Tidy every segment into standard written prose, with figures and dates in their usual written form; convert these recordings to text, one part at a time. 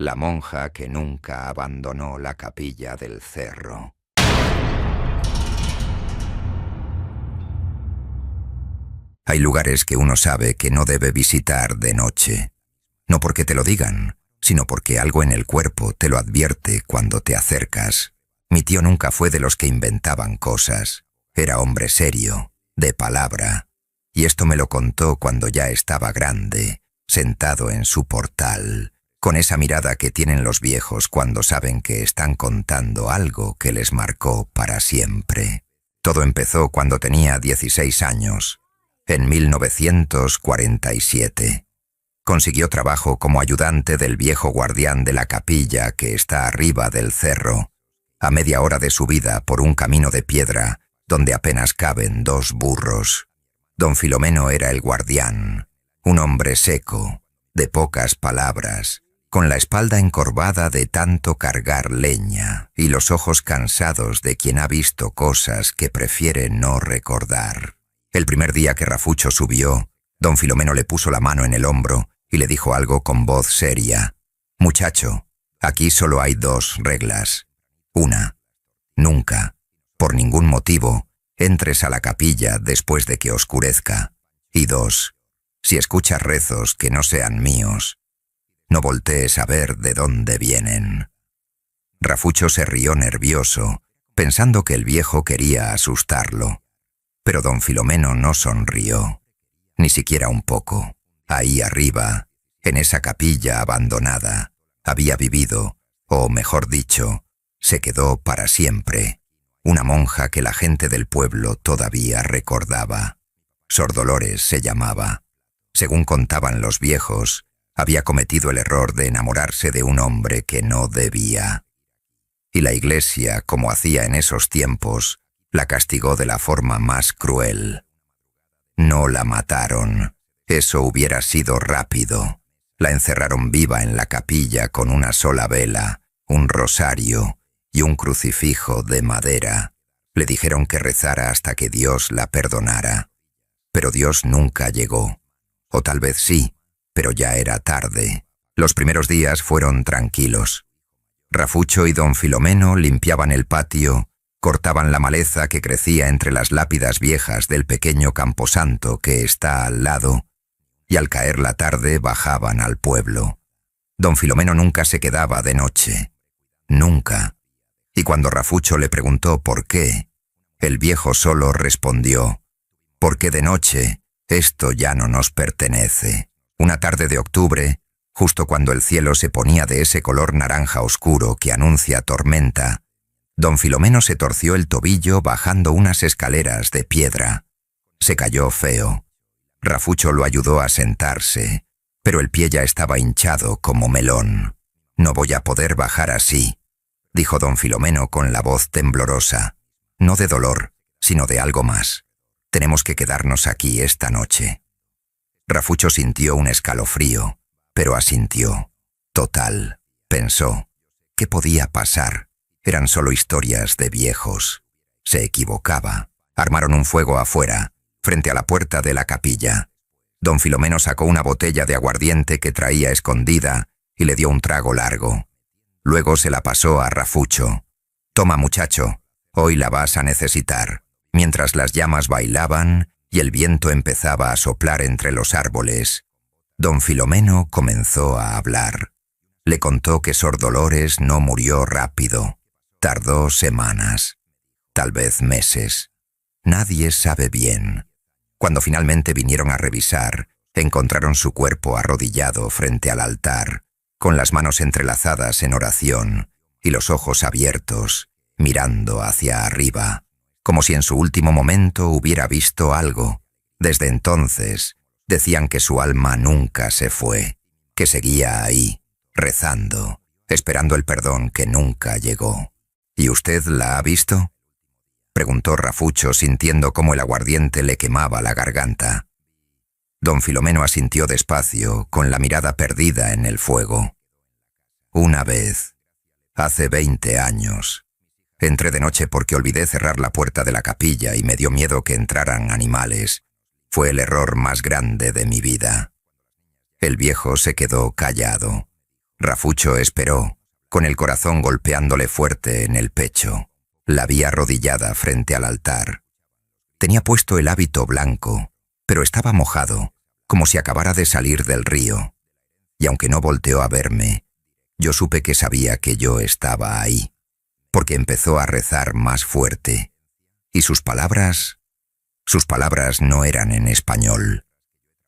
La monja que nunca abandonó la capilla del cerro. Hay lugares que uno sabe que no debe visitar de noche. No porque te lo digan, sino porque algo en el cuerpo te lo advierte cuando te acercas. Mi tío nunca fue de los que inventaban cosas. Era hombre serio, de palabra. Y esto me lo contó cuando ya estaba grande, sentado en su portal, con esa mirada que tienen los viejos cuando saben que están contando algo que les marcó para siempre. Todo empezó cuando tenía 16 años, en 1947. Consiguió trabajo como ayudante del viejo guardián de la capilla que está arriba del cerro, a media hora de subida por un camino de piedra donde apenas caben 2 burros. Don Filomeno era el guardián, un hombre seco, de pocas palabras, con la espalda encorvada de tanto cargar leña y los ojos cansados de quien ha visto cosas que prefiere no recordar. El primer día que Rafucho subió, don Filomeno le puso la mano en el hombro y le dijo algo con voz seria. «Muchacho, aquí solo hay 2 reglas. Una, nunca, por ningún motivo, entres a la capilla después de que oscurezca. Y 2, si escuchas rezos que no sean míos, no voltees a ver de dónde vienen». Rafucho se rió nervioso, pensando que el viejo quería asustarlo. Pero don Filomeno no sonrió, ni siquiera un poco. Ahí arriba, en esa capilla abandonada, había vivido, o mejor dicho, se quedó para siempre, una monja que la gente del pueblo todavía recordaba. Sor Dolores se llamaba. Según contaban los viejos, había cometido el error de enamorarse de un hombre que no debía. Y la Iglesia, como hacía en esos tiempos, la castigó de la forma más cruel. No la mataron. Eso hubiera sido rápido. La encerraron viva en la capilla con una sola vela, un rosario y un crucifijo de madera. Le dijeron que rezara hasta que Dios la perdonara. Pero Dios nunca llegó. O tal vez sí, pero ya era tarde. Los primeros días fueron tranquilos. Rafucho y don Filomeno limpiaban el patio, cortaban la maleza que crecía entre las lápidas viejas del pequeño camposanto que está al lado, y al caer la tarde bajaban al pueblo. Don Filomeno nunca se quedaba de noche. Nunca. Y cuando Rafucho le preguntó por qué, el viejo solo respondió: «Porque de noche esto ya no nos pertenece». Una tarde de octubre, justo cuando el cielo se ponía de ese color naranja oscuro que anuncia tormenta, don Filomeno se torció el tobillo bajando unas escaleras de piedra. Se cayó feo. Rafucho lo ayudó a sentarse, pero el pie ya estaba hinchado como melón. «No voy a poder bajar así», dijo don Filomeno con la voz temblorosa. «No de dolor, sino de algo más. Tenemos que quedarnos aquí esta noche». Rafucho sintió un escalofrío, pero asintió. Total, pensó. ¿Qué podía pasar? Eran solo historias de viejos. Se equivocaba. Armaron un fuego afuera, frente a la puerta de la capilla. Don Filomeno sacó una botella de aguardiente que traía escondida y le dio un trago largo. Luego se la pasó a Rafucho. «Toma, muchacho, hoy la vas a necesitar». Mientras las llamas bailaban y el viento empezaba a soplar entre los árboles, don Filomeno comenzó a hablar. Le contó que Sor Dolores no murió rápido. Tardó semanas, tal vez meses. Nadie sabe bien. Cuando finalmente vinieron a revisar, encontraron su cuerpo arrodillado frente al altar, con las manos entrelazadas en oración y los ojos abiertos, mirando hacia arriba, como si en su último momento hubiera visto algo. Desde entonces, decían que su alma nunca se fue, que seguía ahí, rezando, esperando el perdón que nunca llegó. ¿Y usted la ha visto?, preguntó Rafucho, sintiendo cómo el aguardiente le quemaba la garganta. Don Filomeno asintió despacio, con la mirada perdida en el fuego. «Una vez, hace 20 años, entré de noche porque olvidé cerrar la puerta de la capilla y me dio miedo que entraran animales. Fue el error más grande de mi vida». El viejo se quedó callado. Rafucho esperó, con el corazón golpeándole fuerte en el pecho. La vi arrodillada frente al altar. Tenía puesto el hábito blanco, pero estaba mojado, como si acabara de salir del río. Y aunque no volteó a verme, yo supe que sabía que yo estaba ahí, porque empezó a rezar más fuerte. Y sus palabras no eran en español.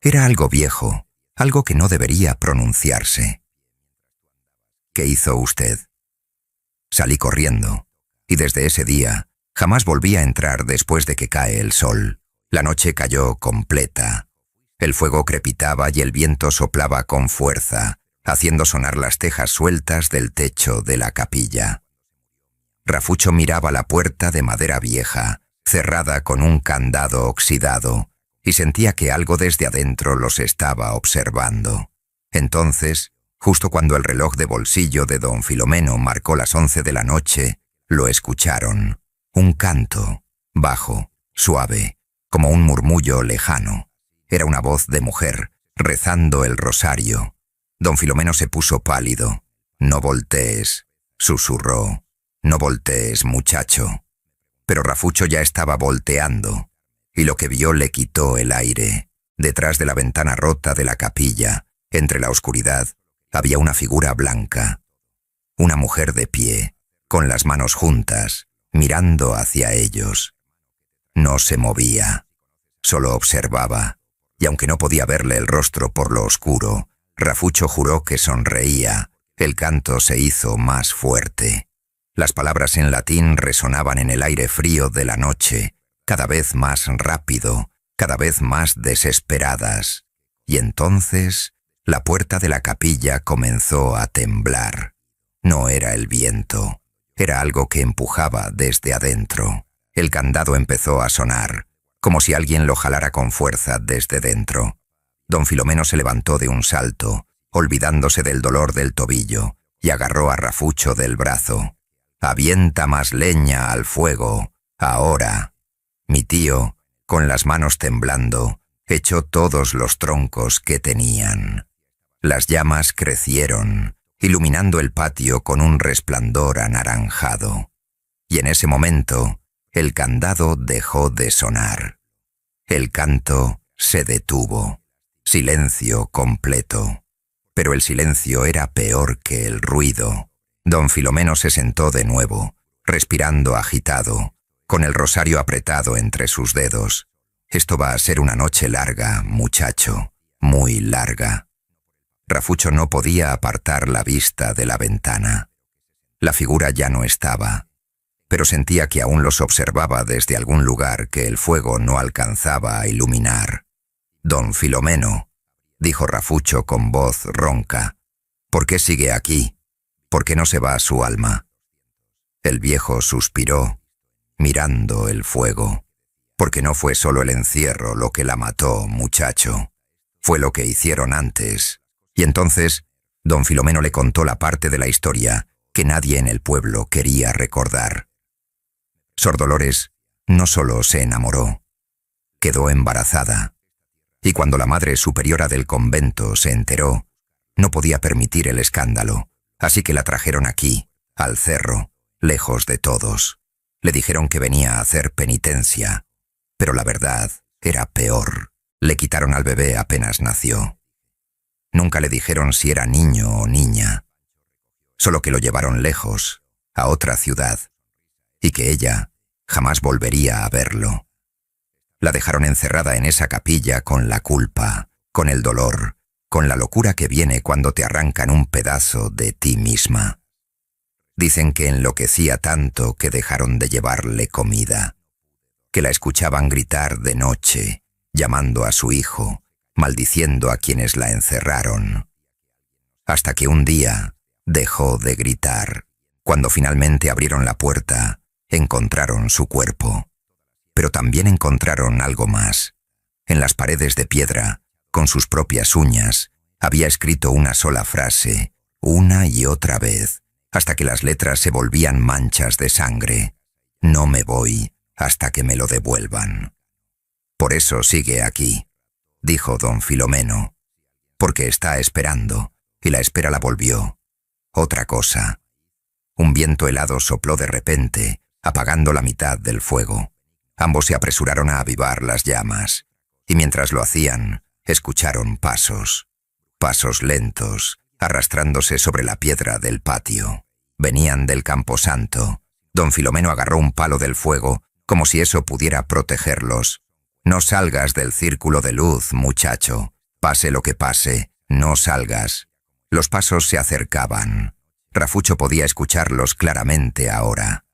Era algo viejo, algo que no debería pronunciarse. ¿Qué hizo usted? Salí corriendo, y desde ese día jamás volví a entrar después de que cae el sol. La noche cayó completa. El fuego crepitaba y el viento soplaba con fuerza, haciendo sonar las tejas sueltas del techo de la capilla. Rafucho miraba la puerta de madera vieja, cerrada con un candado oxidado, y sentía que algo desde adentro los estaba observando. Entonces, justo cuando el reloj de bolsillo de don Filomeno marcó las 11 de la noche, lo escucharon. Un canto, bajo, suave, como un murmullo lejano. Era una voz de mujer, rezando el rosario. Don Filomeno se puso pálido. «No voltees», susurró. «No voltees, muchacho». Pero Rafucho ya estaba volteando, y lo que vio le quitó el aire. Detrás de la ventana rota de la capilla, entre la oscuridad, había una figura blanca. Una mujer de pie, con las manos juntas, mirando hacia ellos. No se movía, solo observaba, y aunque no podía verle el rostro por lo oscuro, Rafucho juró que sonreía. El canto se hizo más fuerte. Las palabras en latín resonaban en el aire frío de la noche, cada vez más rápido, cada vez más desesperadas. Y entonces, la puerta de la capilla comenzó a temblar. No era el viento, era algo que empujaba desde adentro. El candado empezó a sonar, como si alguien lo jalara con fuerza desde dentro. Don Filomeno se levantó de un salto, olvidándose del dolor del tobillo, y agarró a Rafucho del brazo. «Avienta más leña al fuego, ahora». Mi tío, con las manos temblando, echó todos los troncos que tenían. Las llamas crecieron, iluminando el patio con un resplandor anaranjado. Y en ese momento, el candado dejó de sonar. El canto se detuvo. Silencio completo. Pero el silencio era peor que el ruido. Don Filomeno se sentó de nuevo, respirando agitado, con el rosario apretado entre sus dedos. «Esto va a ser una noche larga, muchacho, muy larga». Rafucho no podía apartar la vista de la ventana. La figura ya no estaba, pero sentía que aún los observaba desde algún lugar que el fuego no alcanzaba a iluminar. «Don Filomeno», dijo Rafucho con voz ronca, «¿por qué sigue aquí? ¿Por qué no se va su alma?» El viejo suspiró, mirando el fuego. «Porque no fue solo el encierro lo que la mató, muchacho. Fue lo que hicieron antes». Y entonces, don Filomeno le contó la parte de la historia que nadie en el pueblo quería recordar. Sor Dolores no solo se enamoró, quedó embarazada. Y cuando la madre superiora del convento se enteró, no podía permitir el escándalo, así que la trajeron aquí, al cerro, lejos de todos. Le dijeron que venía a hacer penitencia, pero la verdad era peor. Le quitaron al bebé apenas nació. Nunca le dijeron si era niño o niña, solo que lo llevaron lejos, a otra ciudad, y que ella jamás volvería a verlo. La dejaron encerrada en esa capilla con la culpa, con el dolor, con la locura que viene cuando te arrancan un pedazo de ti misma. Dicen que enloquecía tanto que dejaron de llevarle comida, que la escuchaban gritar de noche, llamando a su hijo, maldiciendo a quienes la encerraron. Hasta que un día dejó de gritar. Cuando finalmente abrieron la puerta, encontraron su cuerpo. Pero también encontraron algo más. En las paredes de piedra, con sus propias uñas, había escrito una sola frase, una y otra vez, hasta que las letras se volvían manchas de sangre. «No me voy hasta que me lo devuelvan». «Por eso sigue aquí», dijo don Filomeno, «porque está esperando», y la espera la volvió, Otra cosa. Un viento helado sopló de repente, apagando la mitad del fuego. Ambos se apresuraron a avivar las llamas, y mientras lo hacían, escucharon pasos. Pasos lentos, arrastrándose sobre la piedra del patio. Venían del camposanto. Don Filomeno agarró un palo del fuego, como si eso pudiera protegerlos. «No salgas del círculo de luz, muchacho. Pase lo que pase, no salgas». Los pasos se acercaban. Rafucho podía escucharlos claramente ahora.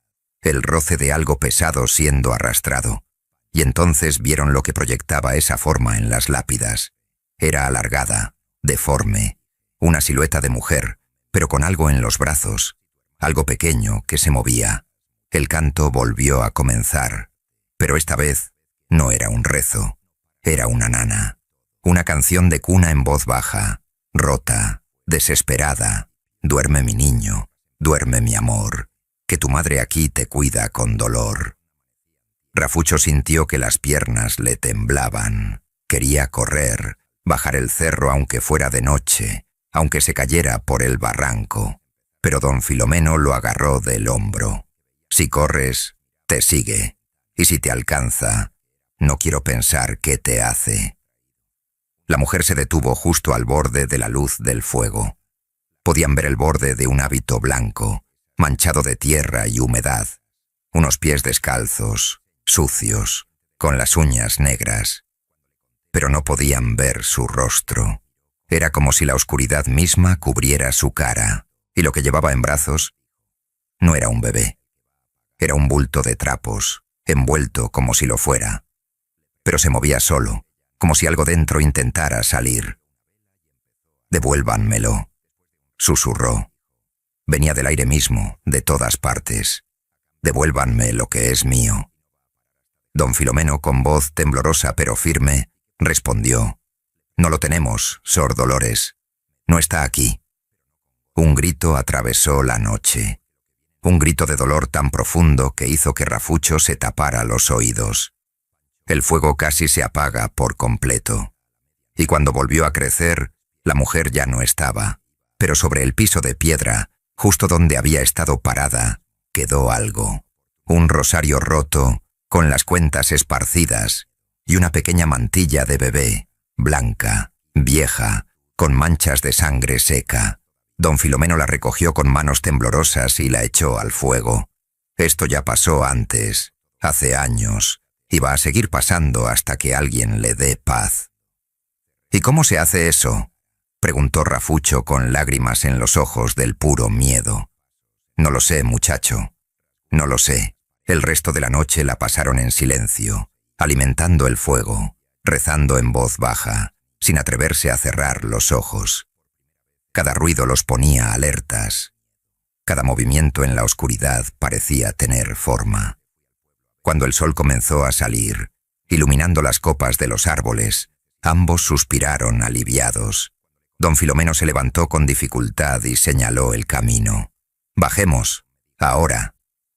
El roce de algo pesado siendo arrastrado. Y entonces vieron lo que proyectaba esa forma en las lápidas. Era alargada, deforme, una silueta de mujer, pero con algo en los brazos, algo pequeño que se movía. El canto volvió a comenzar, pero esta vez no era un rezo, era una nana. Una canción de cuna en voz baja, rota, desesperada. «Duerme mi niño, duerme mi amor, que tu madre aquí te cuida con dolor». Rafucho sintió que las piernas le temblaban. Quería correr, bajar el cerro aunque fuera de noche, aunque se cayera por el barranco. Pero don Filomeno lo agarró del hombro. «Si corres, te sigue, y si te alcanza, no quiero pensar qué te hace». La mujer se detuvo justo al borde de la luz del fuego. Podían ver el borde de un hábito blanco, manchado de tierra y humedad, unos pies descalzos, sucios, con las uñas negras. Pero no podían ver su rostro. Era como si la oscuridad misma cubriera su cara, y lo que llevaba en brazos no era un bebé. Era un bulto de trapos, envuelto como si lo fuera. Pero se movía solo, como si algo dentro intentara salir. «Devuélvanmelo», susurró. Venía del aire mismo, de todas partes. «Devuélvanme lo que es mío». Don Filomeno, con voz temblorosa pero firme, respondió: «No lo tenemos, Sor Dolores. No está aquí». Un grito atravesó la noche. Un grito de dolor tan profundo que hizo que Rafucho se tapara los oídos. El fuego casi se apaga por completo. Y cuando volvió a crecer, la mujer ya no estaba. Pero sobre el piso de piedra, justo donde había estado parada, quedó algo. Un rosario roto, con las cuentas esparcidas, y una pequeña mantilla de bebé, blanca, vieja, con manchas de sangre seca. Don Filomeno la recogió con manos temblorosas y la echó al fuego. Esto ya pasó antes, hace años, y va a seguir pasando hasta que alguien le dé paz. «¿Y cómo se hace eso?», preguntó Rafucho con lágrimas en los ojos del puro miedo. «No lo sé, muchacho. No lo sé». El resto de la noche la pasaron en silencio, alimentando el fuego, rezando en voz baja, sin atreverse a cerrar los ojos. Cada ruido los ponía alertas. Cada movimiento en la oscuridad parecía tener forma. Cuando el sol comenzó a salir, iluminando las copas de los árboles, ambos suspiraron aliviados. Don Filomeno se levantó con dificultad y señaló el camino. «Bajemos, ahora».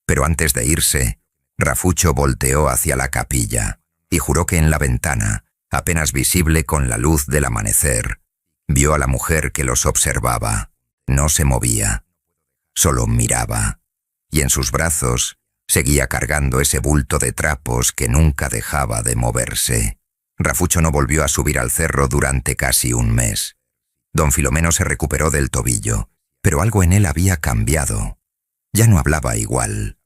Pero antes de irse, Rafucho volteó hacia la capilla y juró que en la ventana, apenas visible con la luz del amanecer, vio a la mujer que los observaba. No se movía, solo miraba, y en sus brazos seguía cargando ese bulto de trapos que nunca dejaba de moverse. Rafucho no volvió a subir al cerro durante casi un mes. Don Filomeno se recuperó del tobillo, pero algo en él había cambiado. Ya no hablaba igual.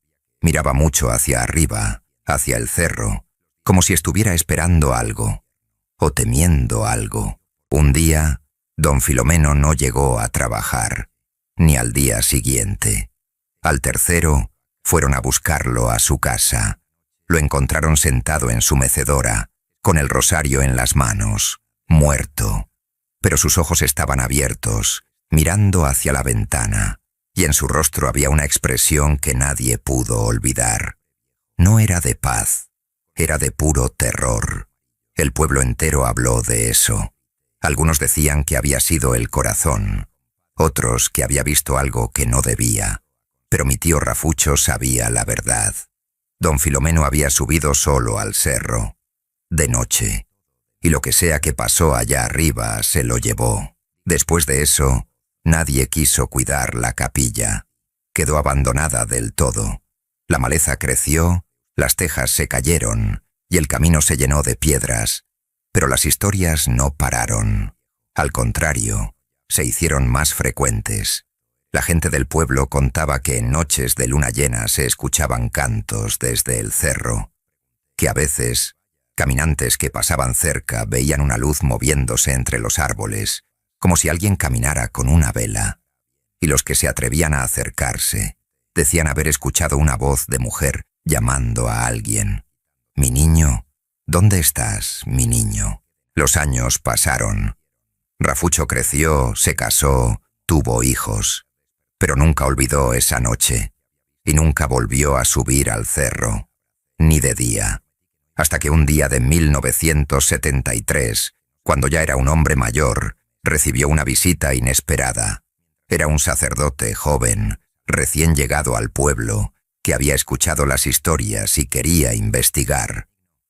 Miraba mucho hacia arriba, hacia el cerro, como si estuviera esperando algo, o temiendo algo. Un día, don Filomeno no llegó a trabajar, ni al día siguiente. Al tercero, fueron a buscarlo a su casa. Lo encontraron sentado en su mecedora, con el rosario en las manos, muerto. Pero sus ojos estaban abiertos, mirando hacia la ventana, y en su rostro había una expresión que nadie pudo olvidar. No era de paz, era de puro terror. El pueblo entero habló de eso. Algunos decían que había sido el corazón, otros que había visto algo que no debía. Pero mi tío Rafucho sabía la verdad. Don Filomeno había subido solo al cerro, de noche, y lo que sea que pasó allá arriba se lo llevó. Después de eso, Nadie quiso cuidar la capilla. Quedó abandonada del todo. La maleza creció, las tejas se cayeron y el camino se llenó de piedras. Pero las historias no pararon. Al contrario, se hicieron más frecuentes. La gente del pueblo contaba que en noches de luna llena se escuchaban cantos desde el cerro, que a veces caminantes que pasaban cerca veían una luz moviéndose entre los árboles, como si alguien caminara con una vela, y los que se atrevían a acercarse decían haber escuchado una voz de mujer llamando a alguien. «Mi niño, ¿dónde estás, mi niño?» Los años pasaron. Rafucho creció, se casó, tuvo hijos, pero nunca olvidó esa noche, y nunca volvió a subir al cerro, ni de día, hasta que un día de 1973, cuando ya era un hombre mayor, recibió una visita inesperada. Era un sacerdote joven, recién llegado al pueblo, que había escuchado las historias y quería investigar.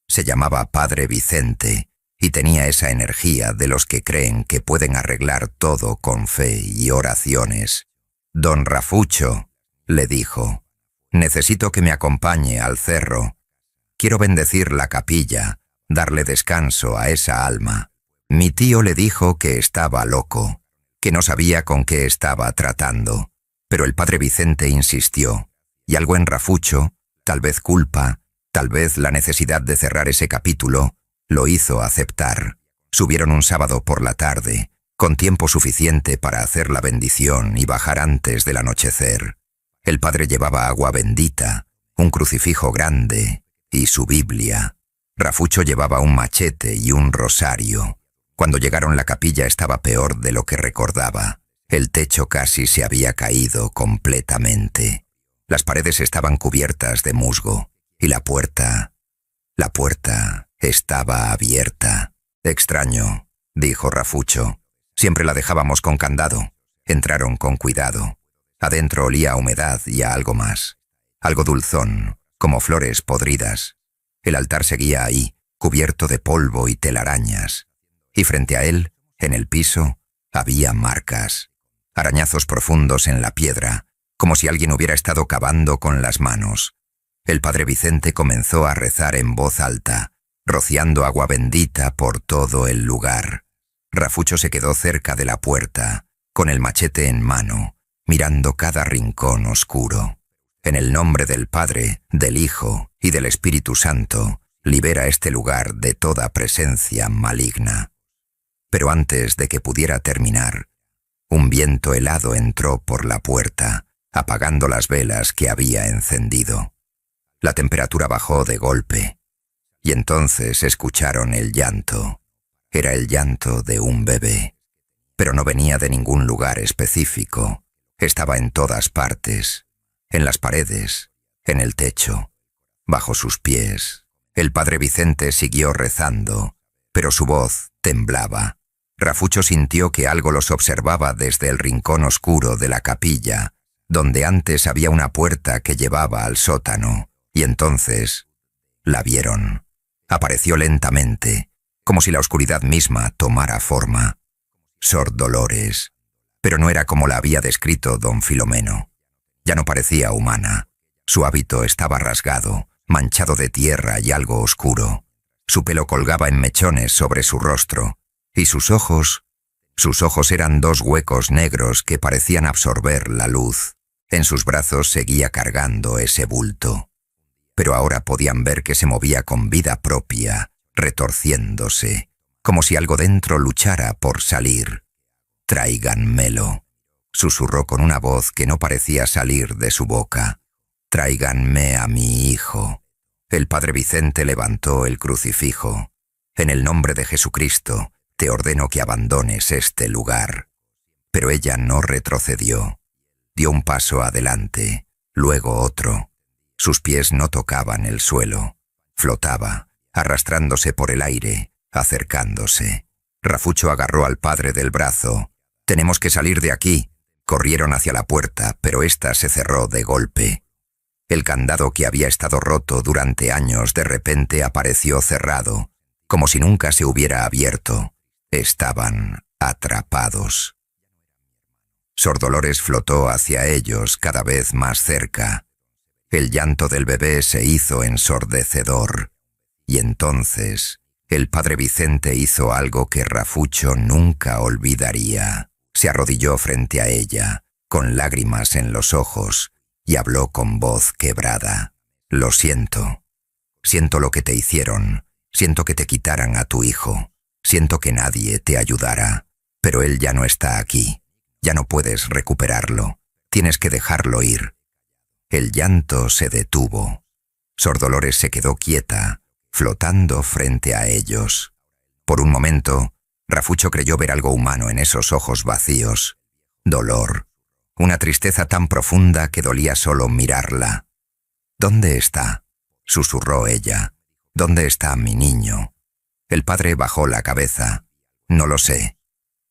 Se llamaba Padre Vicente y tenía esa energía de los que creen que pueden arreglar todo con fe y oraciones. «Don Rafucho», le dijo, «necesito que me acompañe al cerro. Quiero bendecir la capilla, darle descanso a esa alma». Mi tío le dijo que estaba loco, que no sabía con qué estaba tratando, pero el Padre Vicente insistió, y algo en Rafucho, tal vez culpa, tal vez la necesidad de cerrar ese capítulo, lo hizo aceptar. Subieron un sábado por la tarde, con tiempo suficiente para hacer la bendición y bajar antes del anochecer. El padre llevaba agua bendita, un crucifijo grande y su Biblia. Rafucho llevaba un machete y un rosario. Cuando llegaron, la capilla estaba peor de lo que recordaba. El techo casi se había caído completamente. Las paredes estaban cubiertas de musgo y la puerta estaba abierta. «Extraño», dijo Rafucho. «Siempre la dejábamos con candado». Entraron con cuidado. Adentro olía a humedad y a algo más. Algo dulzón, como flores podridas. El altar seguía ahí, cubierto de polvo y telarañas. Y frente a él, en el piso, había marcas. Arañazos profundos en la piedra, como si alguien hubiera estado cavando con las manos. El Padre Vicente comenzó a rezar en voz alta, rociando agua bendita por todo el lugar. Rafucho se quedó cerca de la puerta, con el machete en mano, mirando cada rincón oscuro. «En el nombre del Padre, del Hijo y del Espíritu Santo, libera este lugar de toda presencia maligna». Pero antes de que pudiera terminar, un viento helado entró por la puerta, apagando las velas que había encendido. La temperatura bajó de golpe, y entonces escucharon el llanto. Era el llanto de un bebé, pero no venía de ningún lugar específico. Estaba en todas partes, en las paredes, en el techo, bajo sus pies. El Padre Vicente siguió rezando, pero su voz temblaba. Rafucho sintió que algo los observaba desde el rincón oscuro de la capilla, donde antes había una puerta que llevaba al sótano, y entonces la vieron. Apareció lentamente, como si la oscuridad misma tomara forma. Sor Dolores, pero no era como la había descrito don Filomeno. Ya no parecía humana. Su hábito estaba rasgado, manchado de tierra y algo oscuro. Su pelo colgaba en mechones sobre su rostro, y sus ojos eran dos huecos negros que parecían absorber la luz. En sus brazos seguía cargando ese bulto. Pero ahora podían ver que se movía con vida propia, retorciéndose, como si algo dentro luchara por salir. «Tráiganmelo», susurró con una voz que no parecía salir de su boca. «Tráiganme a mi hijo». El Padre Vicente levantó el crucifijo. «En el nombre de Jesucristo, te ordeno que abandones este lugar». Pero ella no retrocedió. Dio un paso adelante, luego otro. Sus pies no tocaban el suelo. Flotaba, arrastrándose por el aire, acercándose. Rafucho agarró al padre del brazo. «Tenemos que salir de aquí». Corrieron hacia la puerta, pero ésta se cerró de golpe. El candado que había estado roto durante años de repente apareció cerrado, como si nunca se hubiera abierto. Estaban atrapados. Sor Dolores flotó hacia ellos cada vez más cerca. El llanto del bebé se hizo ensordecedor. Y entonces, el padre Vicente hizo algo que Rafucho nunca olvidaría. Se arrodilló frente a ella, con lágrimas en los ojos, y habló con voz quebrada. Lo siento. Siento lo que te hicieron. Siento que te quitaran a tu hijo. Siento que nadie te ayudara. Pero él ya no está aquí. Ya no puedes recuperarlo. Tienes que dejarlo ir. El llanto se detuvo. Sor Dolores se quedó quieta, flotando frente a ellos. Por un momento, Rafucho creyó ver algo humano en esos ojos vacíos. Dolor. Una tristeza tan profunda que dolía solo mirarla. ¿Dónde está?, susurró ella. ¿Dónde está mi niño? El padre bajó la cabeza. No lo sé,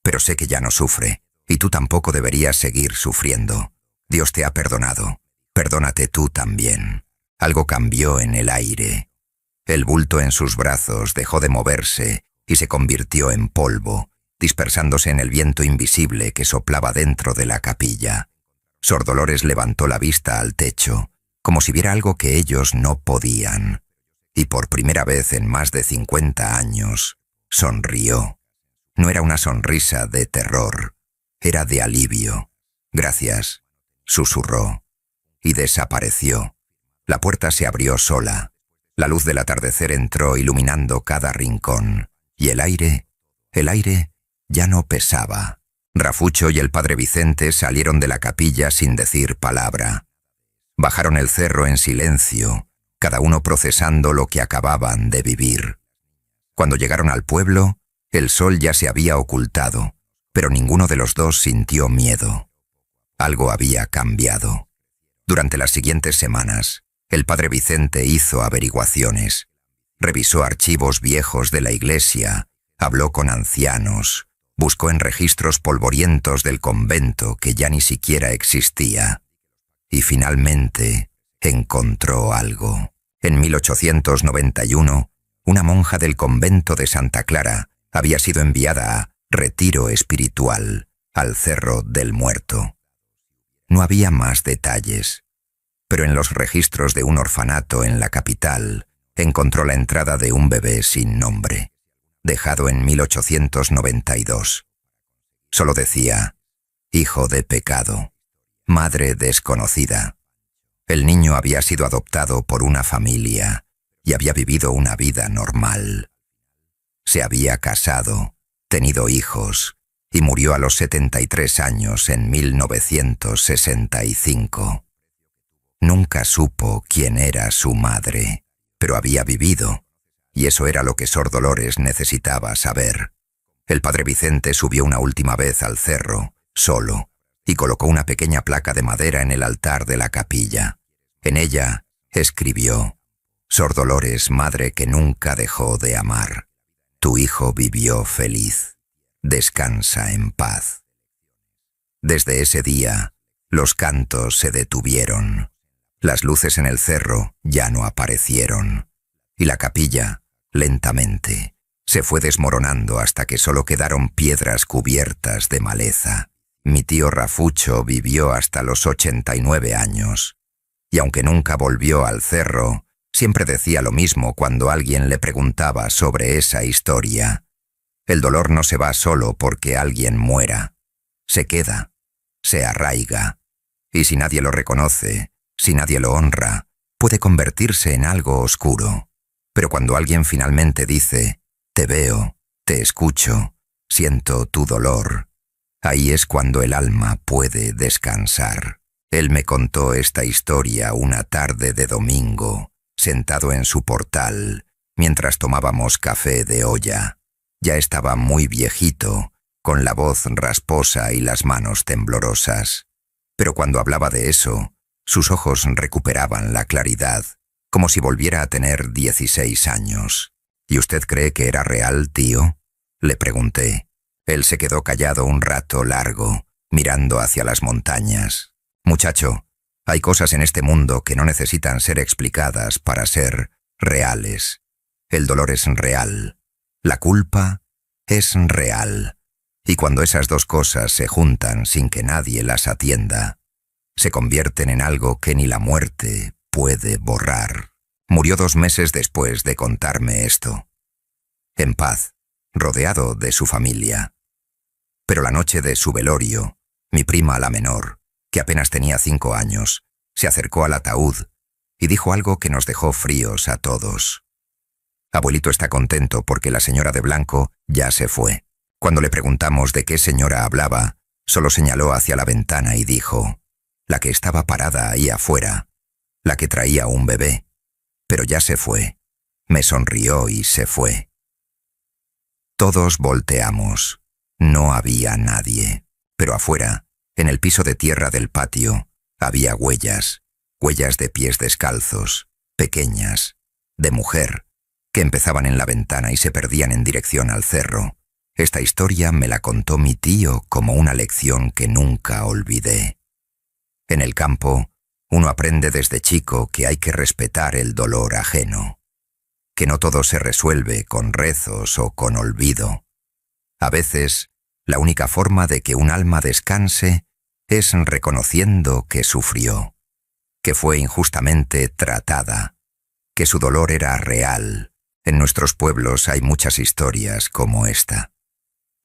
pero sé que ya no sufre, y tú tampoco deberías seguir sufriendo. Dios te ha perdonado. Perdónate tú también. Algo cambió en el aire. El bulto en sus brazos dejó de moverse y se convirtió en polvo, dispersándose en el viento invisible que soplaba dentro de la capilla. Sor Dolores levantó la vista al techo, como si viera algo que ellos no podían. Y por primera vez en más de 50 años, sonrió. No era una sonrisa de terror, era de alivio. Gracias, susurró. Y desapareció. La puerta se abrió sola. La luz del atardecer entró iluminando cada rincón. Y el aire ya no pesaba. Rafucho y el padre Vicente salieron de la capilla sin decir palabra. Bajaron el cerro en silencio, cada uno procesando lo que acababan de vivir. Cuando llegaron al pueblo, el sol ya se había ocultado, pero ninguno de los dos sintió miedo. Algo había cambiado. Durante las siguientes semanas, el padre Vicente hizo averiguaciones. Revisó archivos viejos de la iglesia, habló con ancianos, buscó en registros polvorientos del convento que ya ni siquiera existía. Y finalmente encontró algo. En 1891, una monja del convento de Santa Clara había sido enviada a retiro espiritual al Cerro del Muerto. No había más detalles, pero en los registros de un orfanato en la capital encontró la entrada de un bebé sin nombre, dejado en 1892. Solo decía, hijo de pecado, madre desconocida. El niño había sido adoptado por una familia y había vivido una vida normal. Se había casado, tenido hijos y murió a los 73 años en 1965. Nunca supo quién era su madre, pero había vivido, y eso era lo que Sor Dolores necesitaba saber. El padre Vicente subió una última vez al cerro, solo, y colocó una pequeña placa de madera en el altar de la capilla. En ella escribió: Sor Dolores, madre que nunca dejó de amar. Tu hijo vivió feliz. Descansa en paz. Desde ese día, los cantos se detuvieron. Las luces en el cerro ya no aparecieron. Y la capilla, lentamente, se fue desmoronando hasta que solo quedaron piedras cubiertas de maleza. Mi tío Rafucho vivió hasta los 89 años. Y aunque nunca volvió al cerro, siempre decía lo mismo cuando alguien le preguntaba sobre esa historia. El dolor no se va solo porque alguien muera. Se queda, se arraiga. Y si nadie lo reconoce, si nadie lo honra, puede convertirse en algo oscuro. Pero cuando alguien finalmente dice, te veo, te escucho, siento tu dolor, ahí es cuando el alma puede descansar. Él me contó esta historia una tarde de domingo, sentado en su portal, mientras tomábamos café de olla. Ya estaba muy viejito, con la voz rasposa y las manos temblorosas. Pero cuando hablaba de eso, sus ojos recuperaban la claridad, como si volviera a tener 16 años. ¿Y usted cree que era real, tío?, le pregunté. Él se quedó callado un rato largo, mirando hacia las montañas. Muchacho, hay cosas en este mundo que no necesitan ser explicadas para ser reales. El dolor es real. La culpa es real. Y cuando esas dos cosas se juntan sin que nadie las atienda, se convierten en algo que ni la muerte puede borrar. Murió 2 meses después de contarme esto. En paz, rodeado de su familia. Pero la noche de su velorio, mi prima la menor, que apenas tenía 5 años, se acercó al ataúd y dijo algo que nos dejó fríos a todos. Abuelito está contento porque la señora de blanco ya se fue. Cuando le preguntamos de qué señora hablaba, solo señaló hacia la ventana y dijo, la que estaba parada ahí afuera, la que traía un bebé, pero ya se fue. Me sonrió y se fue. Todos volteamos. No había nadie, pero afuera, en el piso de tierra del patio, había huellas de pies descalzos, pequeñas, de mujer, que empezaban en la ventana y se perdían en dirección al cerro. Esta historia me la contó mi tío como una lección que nunca olvidé. En el campo, uno aprende desde chico que hay que respetar el dolor ajeno, que no todo se resuelve con rezos o con olvido. A veces, la única forma de que un alma descanse es reconociendo que sufrió, que fue injustamente tratada, que su dolor era real. En nuestros pueblos hay muchas historias como esta,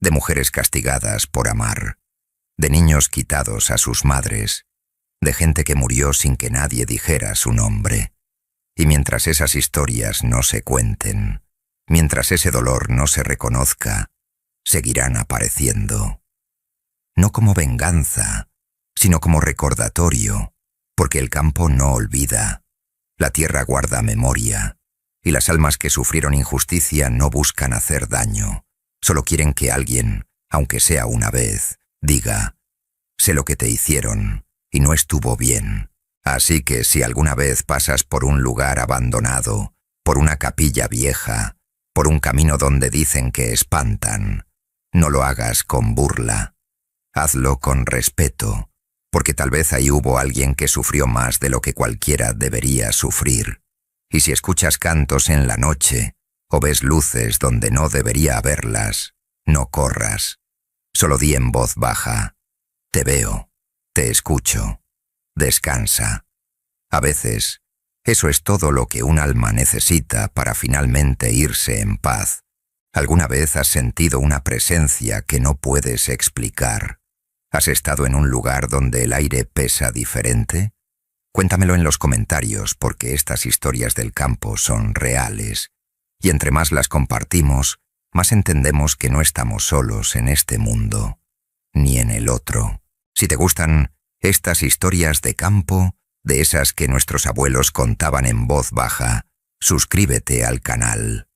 de mujeres castigadas por amar, de niños quitados a sus madres, de gente que murió sin que nadie dijera su nombre. Y mientras esas historias no se cuenten, mientras ese dolor no se reconozca, seguirán apareciendo. No como venganza, sino como recordatorio, porque el campo no olvida, la tierra guarda memoria, y las almas que sufrieron injusticia no buscan hacer daño, solo quieren que alguien, aunque sea una vez, diga, sé lo que te hicieron y no estuvo bien. Así que si alguna vez pasas por un lugar abandonado, por una capilla vieja, por un camino donde dicen que espantan, no lo hagas con burla. Hazlo con respeto, porque tal vez ahí hubo alguien que sufrió más de lo que cualquiera debería sufrir. Y si escuchas cantos en la noche, o ves luces donde no debería haberlas, no corras. Solo di en voz baja, te veo, te escucho. Descansa. A veces, eso es todo lo que un alma necesita para finalmente irse en paz. ¿Alguna vez has sentido una presencia que no puedes explicar? ¿Has estado en un lugar donde el aire pesa diferente? Cuéntamelo en los comentarios porque estas historias del campo son reales. Y entre más las compartimos, más entendemos que no estamos solos en este mundo, ni en el otro. Si te gustan estas historias de campo, de esas que nuestros abuelos contaban en voz baja, suscríbete al canal.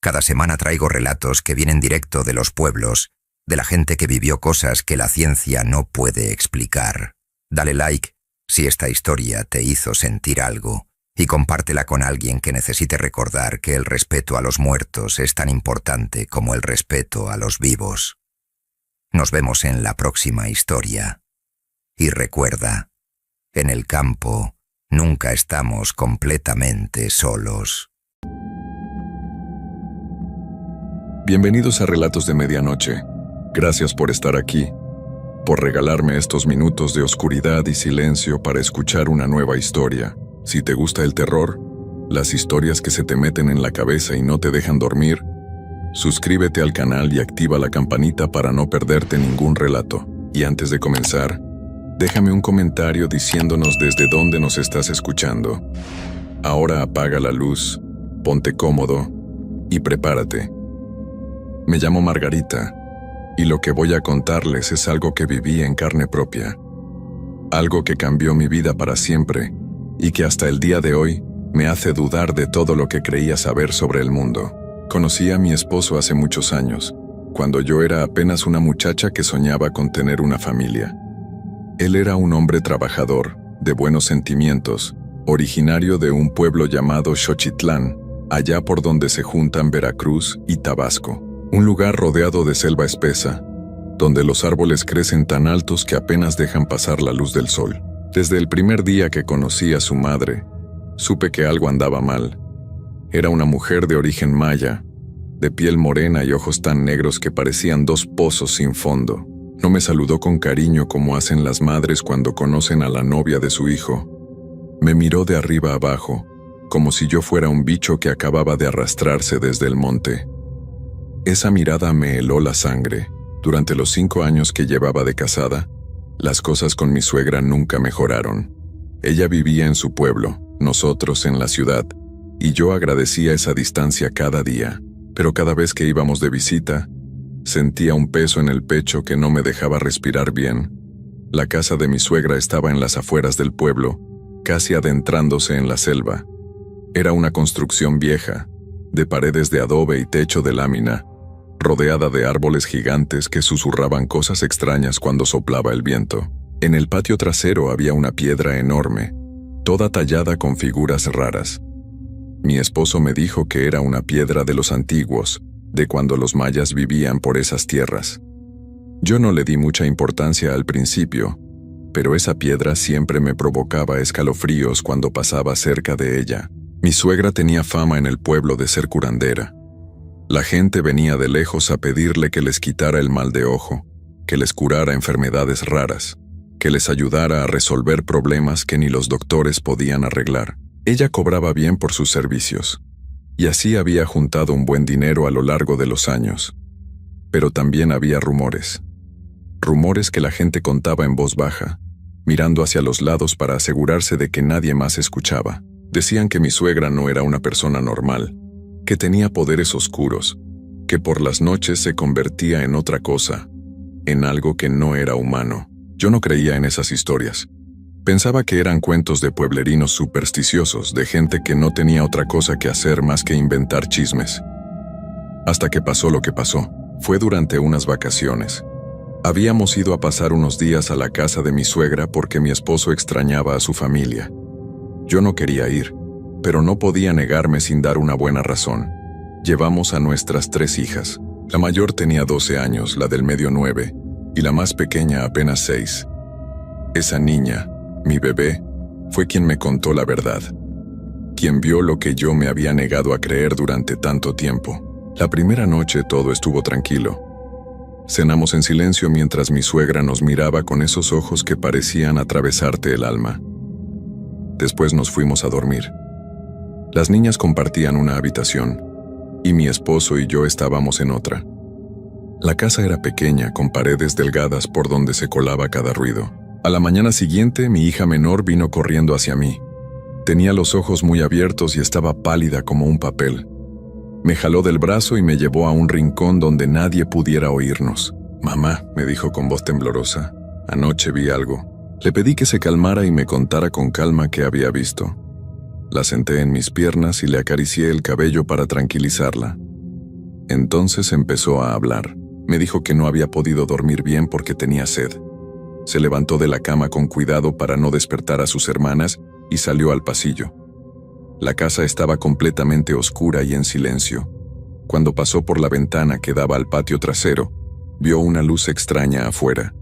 Cada semana traigo relatos que vienen directo de los pueblos, de la gente que vivió cosas que la ciencia no puede explicar. Dale like si esta historia te hizo sentir algo y compártela con alguien que necesite recordar que el respeto a los muertos es tan importante como el respeto a los vivos. Nos vemos en la próxima historia. Y recuerda, en el campo nunca estamos completamente solos. Bienvenidos a Relatos de Medianoche. Gracias por estar aquí, por regalarme estos minutos de oscuridad y silencio para escuchar una nueva historia. Si te gusta el terror, las historias que se te meten en la cabeza y no te dejan dormir, suscríbete al canal y activa la campanita para no perderte ningún relato. Y antes de comenzar, déjame un comentario diciéndonos desde dónde nos estás escuchando. Ahora apaga la luz, ponte cómodo y prepárate. Me llamo Margarita y lo que voy a contarles es algo que viví en carne propia. Algo que cambió mi vida para siempre y que hasta el día de hoy me hace dudar de todo lo que creía saber sobre el mundo. Conocí a mi esposo hace muchos años, cuando yo era apenas una muchacha que soñaba con tener una familia. Él era un hombre trabajador, de buenos sentimientos, originario de un pueblo llamado Xochitlán, allá por donde se juntan Veracruz y Tabasco. Un lugar rodeado de selva espesa, donde los árboles crecen tan altos que apenas dejan pasar la luz del sol. Desde el primer día que conocí a su madre, supe que algo andaba mal. Era una mujer de origen maya, de piel morena y ojos tan negros que parecían dos pozos sin fondo. No me saludó con cariño como hacen las madres cuando conocen a la novia de su hijo. Me miró de arriba abajo, como si yo fuera un bicho que acababa de arrastrarse desde el monte. Esa mirada me heló la sangre. Durante los 5 años que llevaba de casada, las cosas con mi suegra nunca mejoraron. Ella vivía en su pueblo, nosotros en la ciudad, y yo agradecía esa distancia cada día, pero cada vez que íbamos de visita, sentía un peso en el pecho que no me dejaba respirar bien. La casa de mi suegra estaba en las afueras del pueblo, casi adentrándose en la selva. Era una construcción vieja, de paredes de adobe y techo de lámina, rodeada de árboles gigantes que susurraban cosas extrañas cuando soplaba el viento. En el patio trasero había una piedra enorme, toda tallada con figuras raras. Mi esposo me dijo que era una piedra de los antiguos, de cuando los mayas vivían por esas tierras. Yo no le di mucha importancia al principio, pero esa piedra siempre me provocaba escalofríos cuando pasaba cerca de ella. Mi suegra tenía fama en el pueblo de ser curandera. La gente venía de lejos a pedirle que les quitara el mal de ojo, que les curara enfermedades raras, que les ayudara a resolver problemas que ni los doctores podían arreglar. Ella cobraba bien por sus servicios, y así había juntado un buen dinero a lo largo de los años. Pero también había rumores. Rumores que la gente contaba en voz baja, mirando hacia los lados para asegurarse de que nadie más escuchaba. Decían que mi suegra no era una persona normal, que tenía poderes oscuros, que por las noches se convertía en otra cosa, en algo que no era humano. Yo no creía en esas historias. Pensaba que eran cuentos de pueblerinos supersticiosos, de gente que no tenía otra cosa que hacer más que inventar chismes. Hasta que pasó lo que pasó. Fue durante unas vacaciones. Habíamos ido a pasar unos días a la casa de mi suegra porque mi esposo extrañaba a su familia. Yo no quería ir, pero no podía negarme sin dar una buena razón. Llevamos a nuestras 3 hijas. La mayor tenía 12 años, la del medio 9, y la más pequeña apenas 6. Esa niña, mi bebé, fue quien me contó la verdad, quien vio lo que yo me había negado a creer durante tanto tiempo. La primera noche todo estuvo tranquilo. Cenamos en silencio mientras mi suegra nos miraba con esos ojos que parecían atravesarte el alma. Después nos fuimos a dormir. Las niñas compartían una habitación, y mi esposo y yo estábamos en otra. La casa era pequeña, con paredes delgadas por donde se colaba cada ruido. A la mañana siguiente, mi hija menor vino corriendo hacia mí. Tenía los ojos muy abiertos y estaba pálida como un papel. Me jaló del brazo y me llevó a un rincón donde nadie pudiera oírnos. «Mamá», me dijo con voz temblorosa, «anoche vi algo». Le pedí que se calmara y me contara con calma qué había visto. La senté en mis piernas y le acaricié el cabello para tranquilizarla. Entonces empezó a hablar. Me dijo que no había podido dormir bien porque tenía sed. Se levantó de la cama con cuidado para no despertar a sus hermanas y salió al pasillo. La casa estaba completamente oscura y en silencio. Cuando pasó por la ventana que daba al patio trasero, vio una luz extraña afuera.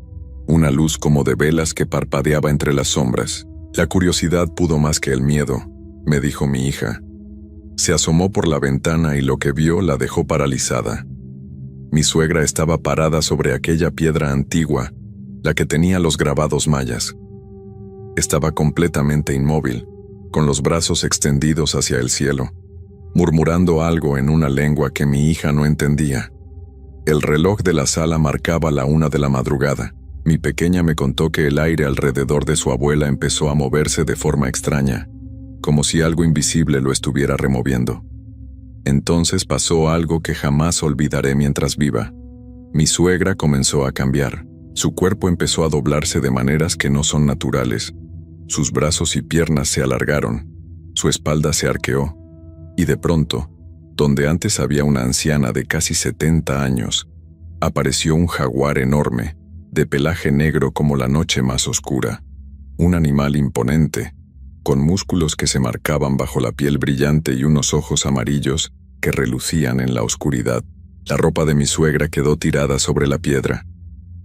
Una luz como de velas que parpadeaba entre las sombras. La curiosidad pudo más que el miedo, me dijo mi hija. Se asomó por la ventana y lo que vio la dejó paralizada. Mi suegra estaba parada sobre aquella piedra antigua, la que tenía los grabados mayas. Estaba completamente inmóvil, con los brazos extendidos hacia el cielo, murmurando algo en una lengua que mi hija no entendía. El reloj de la sala marcaba la 1 de la madrugada. Mi pequeña me contó que el aire alrededor de su abuela empezó a moverse de forma extraña, como si algo invisible lo estuviera removiendo. Entonces pasó algo que jamás olvidaré mientras viva. Mi suegra comenzó a cambiar. Su cuerpo empezó a doblarse de maneras que no son naturales. Sus brazos y piernas se alargaron, su espalda se arqueó, y de pronto, donde antes había una anciana de casi 70 años, apareció un jaguar enorme, de pelaje negro como la noche más oscura, un animal imponente, con músculos que se marcaban bajo la piel brillante y unos ojos amarillos que relucían en la oscuridad. La ropa de mi suegra quedó tirada sobre la piedra.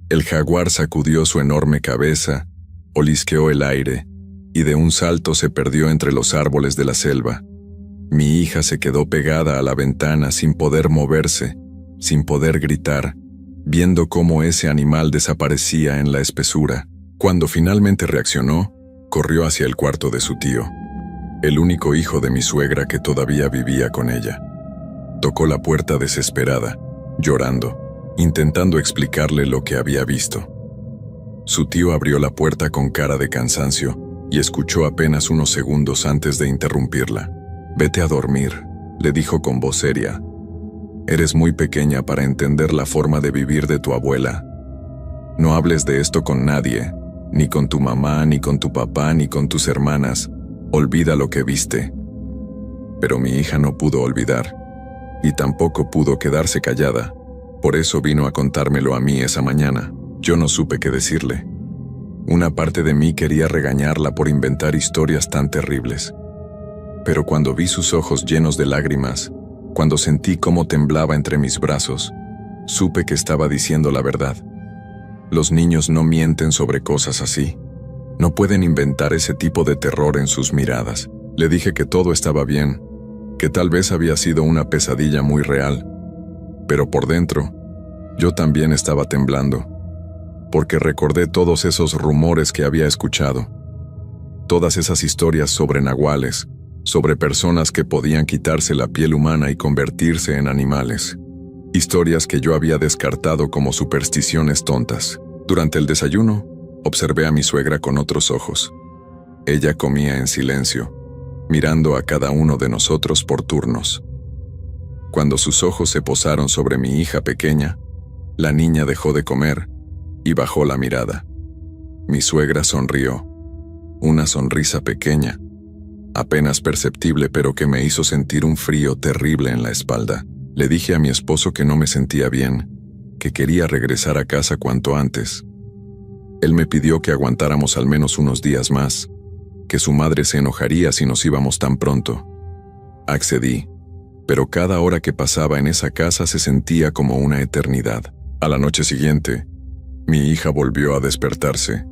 El jaguar sacudió su enorme cabeza, olisqueó el aire, y de un salto se perdió entre los árboles de la selva. Mi hija se quedó pegada a la ventana sin poder moverse, sin poder gritar, viendo cómo ese animal desaparecía en la espesura. Cuando finalmente reaccionó, corrió hacia el cuarto de su tío, el único hijo de mi suegra que todavía vivía con ella. Tocó la puerta desesperada, llorando, intentando explicarle lo que había visto. Su tío abrió la puerta con cara de cansancio y escuchó apenas unos segundos antes de interrumpirla. «Vete a dormir», le dijo con voz seria. «Eres muy pequeña para entender la forma de vivir de tu abuela. No hables de esto con nadie, ni con tu mamá, ni con tu papá, ni con tus hermanas. Olvida lo que viste». Pero mi hija no pudo olvidar, y tampoco pudo quedarse callada. Por eso vino a contármelo a mí esa mañana. Yo no supe qué decirle. Una parte de mí quería regañarla por inventar historias tan terribles. Pero cuando vi sus ojos llenos de lágrimas, cuando sentí cómo temblaba entre mis brazos, supe que estaba diciendo la verdad. Los niños no mienten sobre cosas así. No pueden inventar ese tipo de terror en sus miradas. Le dije que todo estaba bien, que tal vez había sido una pesadilla muy real. Pero por dentro, yo también estaba temblando, porque recordé todos esos rumores que había escuchado. Todas esas historias sobre nahuales, sobre personas que podían quitarse la piel humana y convertirse en animales. Historias que yo había descartado como supersticiones tontas. Durante el desayuno, observé a mi suegra con otros ojos. Ella comía en silencio, mirando a cada uno de nosotros por turnos. Cuando sus ojos se posaron sobre mi hija pequeña, la niña dejó de comer y bajó la mirada. Mi suegra sonrió, una sonrisa pequeña, apenas perceptible, pero que me hizo sentir un frío terrible en la espalda. Le dije a mi esposo que no me sentía bien, que quería regresar a casa cuanto antes. Él me pidió que aguantáramos al menos unos días más, que su madre se enojaría si nos íbamos tan pronto. Accedí, pero cada hora que pasaba en esa casa se sentía como una eternidad. A la noche siguiente, mi hija volvió a despertarse.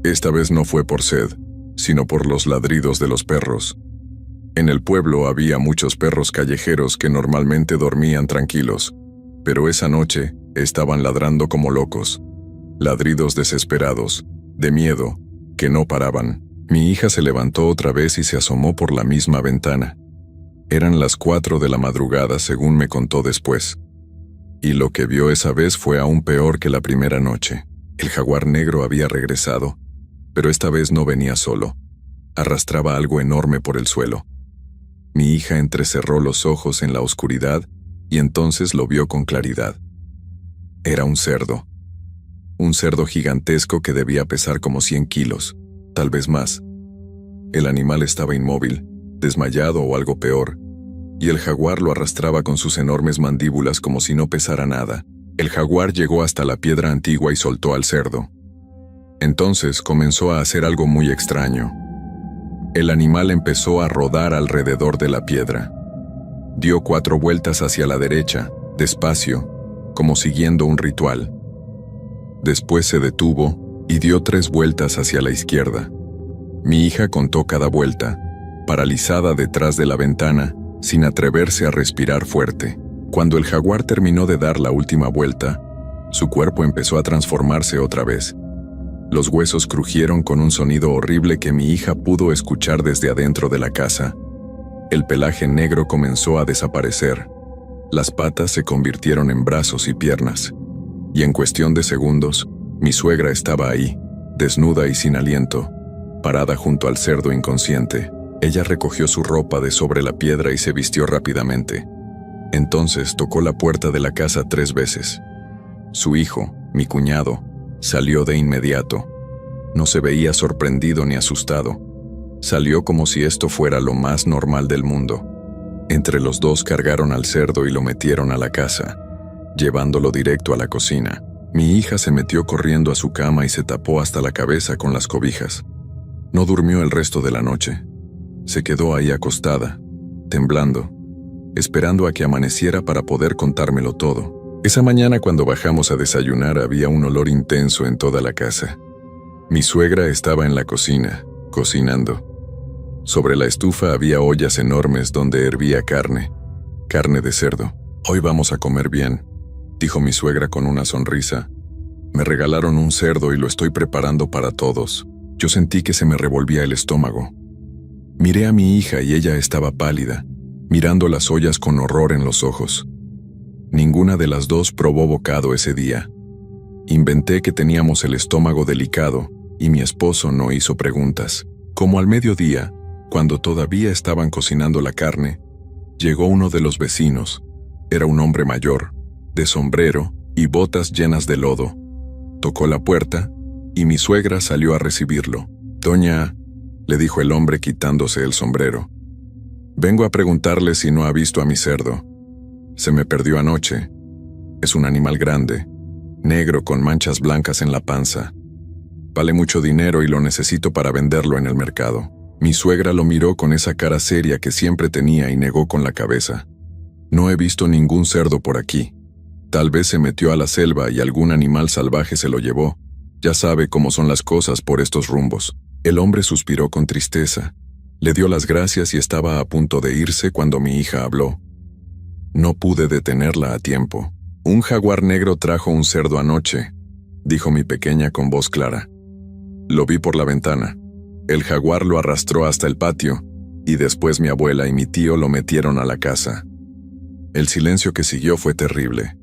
Esta vez no fue por sed, sino por los ladridos de los perros. En el pueblo había muchos perros callejeros que normalmente dormían tranquilos, pero esa noche estaban ladrando como locos. Ladridos desesperados, de miedo, que no paraban. Mi hija se levantó otra vez y se asomó por la misma ventana. Eran las 4 de la madrugada, según me contó después. Y lo que vio esa vez fue aún peor que la primera noche. El jaguar negro había regresado, pero esta vez no venía solo. Arrastraba algo enorme por el suelo. Mi hija entrecerró los ojos en la oscuridad y entonces lo vio con claridad. Era un cerdo gigantesco que debía pesar como 100 kilos, tal vez más. El animal estaba inmóvil, desmayado o algo peor, y el jaguar lo arrastraba con sus enormes mandíbulas como si no pesara nada. El jaguar llegó hasta la piedra antigua y soltó al cerdo. Entonces comenzó a hacer algo muy extraño. El animal empezó a rodar alrededor de la piedra. Dio 4 vueltas hacia la derecha, despacio, como siguiendo un ritual. Después se detuvo y dio 3 vueltas hacia la izquierda. Mi hija contó cada vuelta, paralizada detrás de la ventana, sin atreverse a respirar fuerte. Cuando el jaguar terminó de dar la última vuelta, su cuerpo empezó a transformarse otra vez. Los huesos crujieron con un sonido horrible que mi hija pudo escuchar desde adentro de la casa. El pelaje negro comenzó a desaparecer. Las patas se convirtieron en brazos y piernas. Y en cuestión de segundos, mi suegra estaba ahí, desnuda y sin aliento, parada junto al cerdo inconsciente. Ella recogió su ropa de sobre la piedra y se vistió rápidamente. Entonces tocó la puerta de la casa 3 veces. Su hijo, mi cuñado, salió de inmediato. No se veía sorprendido ni asustado. Salió como si esto fuera lo más normal del mundo. Entre los dos cargaron al cerdo y lo metieron a la casa, llevándolo directo a la cocina. Mi hija se metió corriendo a su cama y se tapó hasta la cabeza con las cobijas. No durmió el resto de la noche. Se quedó ahí acostada, temblando, esperando a que amaneciera para poder contármelo todo. Esa mañana cuando bajamos a desayunar había un olor intenso en toda la casa. Mi suegra estaba en la cocina, cocinando. Sobre la estufa había ollas enormes donde hervía carne de cerdo. «Hoy vamos a comer bien», dijo mi suegra con una sonrisa. «Me regalaron un cerdo y lo estoy preparando para todos». Yo sentí que se me revolvía el estómago. Miré a mi hija y ella estaba pálida, mirando las ollas con horror en los ojos. Ninguna de las dos probó bocado ese día. Inventé que teníamos el estómago delicado y mi esposo no hizo preguntas. Como al mediodía, cuando todavía estaban cocinando la carne, llegó uno de los vecinos. Era un hombre mayor, de sombrero y botas llenas de lodo. Tocó la puerta y mi suegra salió a recibirlo. «Doña», le dijo el hombre quitándose el sombrero, «vengo a preguntarle si no ha visto a mi cerdo. Se me perdió anoche. Es un animal grande, negro con manchas blancas en la panza. Vale mucho dinero y lo necesito para venderlo en el mercado». Mi suegra lo miró con esa cara seria que siempre tenía y negó con la cabeza. «No he visto ningún cerdo por aquí. Tal vez se metió a la selva y algún animal salvaje se lo llevó. Ya sabe cómo son las cosas por estos rumbos». El hombre suspiró con tristeza. Le dio las gracias y estaba a punto de irse cuando mi hija habló. No pude detenerla a tiempo. «Un jaguar negro trajo un cerdo anoche», dijo mi pequeña con voz clara. «Lo vi por la ventana. El jaguar lo arrastró hasta el patio, y después mi abuela y mi tío lo metieron a la casa». El silencio que siguió fue terrible.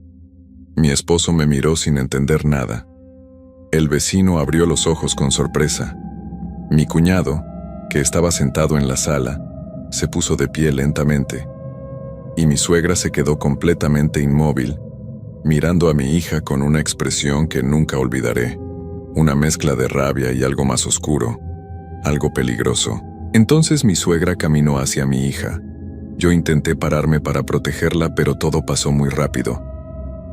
Mi esposo me miró sin entender nada. El vecino abrió los ojos con sorpresa. Mi cuñado, que estaba sentado en la sala, se puso de pie lentamente, y mi suegra se quedó completamente inmóvil, mirando a mi hija con una expresión que nunca olvidaré, una mezcla de rabia y algo más oscuro, algo peligroso. Entonces mi suegra caminó hacia mi hija. Yo intenté pararme para protegerla, pero todo pasó muy rápido.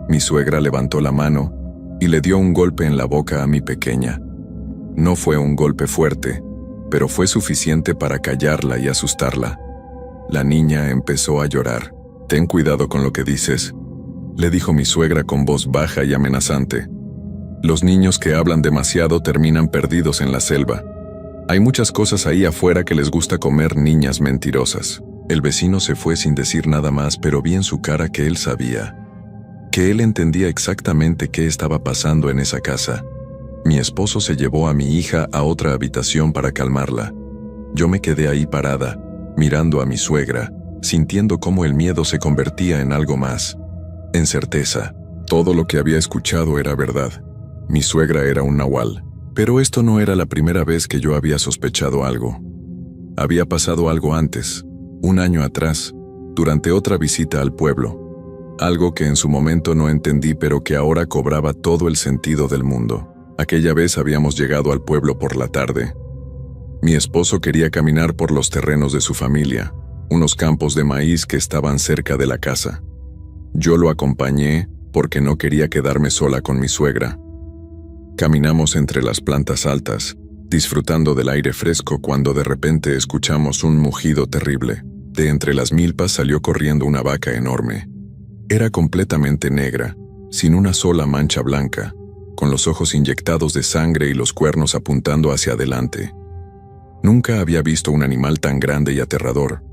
Mi suegra levantó la mano y le dio un golpe en la boca a mi pequeña. No fue un golpe fuerte, pero fue suficiente para callarla y asustarla. La niña empezó a llorar. «Ten cuidado con lo que dices», le dijo mi suegra con voz baja y amenazante. «Los niños que hablan demasiado terminan perdidos en la selva. Hay muchas cosas ahí afuera que les gusta comer, niñas mentirosas». El vecino se fue sin decir nada más, pero vi en su cara que él sabía, que él entendía exactamente qué estaba pasando en esa casa. Mi esposo se llevó a mi hija a otra habitación para calmarla. Yo me quedé ahí parada, mirando a mi suegra, sintiendo cómo el miedo se convertía en algo más, en certeza. Todo lo que había escuchado era verdad. Mi suegra era un nahual. Pero esto no era la primera vez que yo había sospechado algo. Había pasado algo antes, un año atrás, durante otra visita al pueblo. Algo que en su momento no entendí, pero que ahora cobraba todo el sentido del mundo. Aquella vez habíamos llegado al pueblo por la tarde. Mi esposo quería caminar por los terrenos de su familia, unos campos de maíz que estaban cerca de la casa. Yo lo acompañé porque no quería quedarme sola con mi suegra. Caminamos entre las plantas altas, disfrutando del aire fresco, cuando de repente escuchamos un mugido terrible. De entre las milpas salió corriendo una vaca enorme. Era completamente negra, sin una sola mancha blanca, con los ojos inyectados de sangre y los cuernos apuntando hacia adelante. Nunca había visto un animal tan grande y aterrador.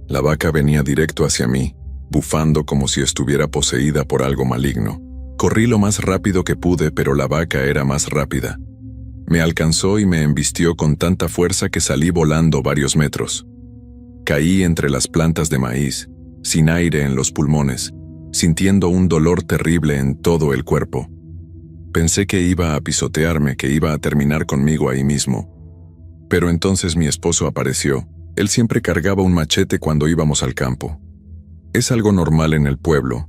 La vaca venía directo hacia mí, bufando como si estuviera poseída por algo maligno. Corrí lo más rápido que pude, pero la vaca era más rápida. Me alcanzó y me embistió con tanta fuerza que salí volando varios metros. Caí entre las plantas de maíz, sin aire en los pulmones, sintiendo un dolor terrible en todo el cuerpo. Pensé que iba a pisotearme, que iba a terminar conmigo ahí mismo. Pero entonces mi esposo apareció. Él siempre cargaba un machete cuando íbamos al campo. Es algo normal en el pueblo.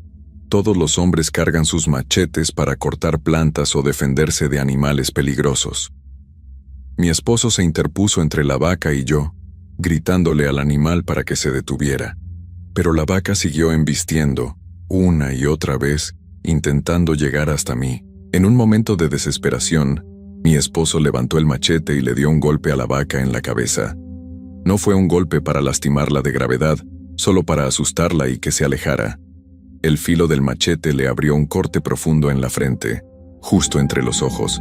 Todos los hombres cargan sus machetes para cortar plantas o defenderse de animales peligrosos. Mi esposo se interpuso entre la vaca y yo, gritándole al animal para que se detuviera. Pero la vaca siguió embistiendo, una y otra vez, intentando llegar hasta mí. En un momento de desesperación, mi esposo levantó el machete y le dio un golpe a la vaca en la cabeza. No fue un golpe para lastimarla de gravedad, solo para asustarla y que se alejara. El filo del machete le abrió un corte profundo en la frente, justo entre los ojos.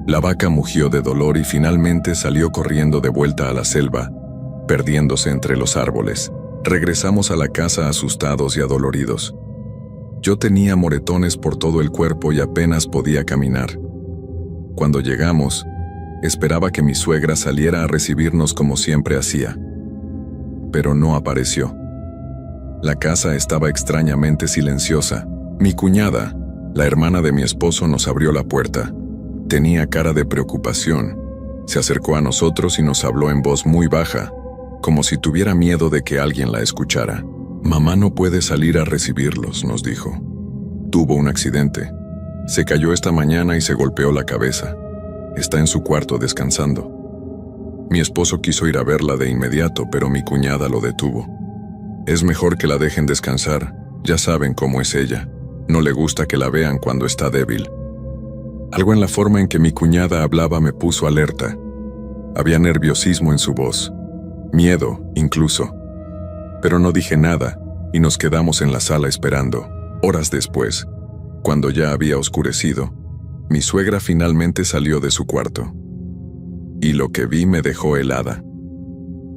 La vaca mugió de dolor y finalmente salió corriendo de vuelta a la selva, perdiéndose entre los árboles. Regresamos a la casa asustados y adoloridos. Yo tenía moretones por todo el cuerpo y apenas podía caminar. Cuando llegamos, esperaba que mi suegra saliera a recibirnos como siempre hacía. Pero no apareció. La casa estaba extrañamente silenciosa. Mi cuñada, la hermana de mi esposo, nos abrió la puerta. Tenía cara de preocupación. Se acercó a nosotros y nos habló en voz muy baja, como si tuviera miedo de que alguien la escuchara. «Mamá no puede salir a recibirlos», nos dijo. «Tuvo un accidente. Se cayó esta mañana y se golpeó la cabeza. Está en su cuarto descansando». Mi esposo quiso ir a verla de inmediato, pero mi cuñada lo detuvo. «Es mejor que la dejen descansar. Ya saben cómo es ella. No le gusta que la vean cuando está débil». Algo en la forma en que mi cuñada hablaba me puso alerta. Había nerviosismo en su voz. Miedo, incluso. Pero no dije nada y nos quedamos en la sala esperando. Horas después, cuando ya había oscurecido, mi suegra finalmente salió de su cuarto. Y lo que vi me dejó helada.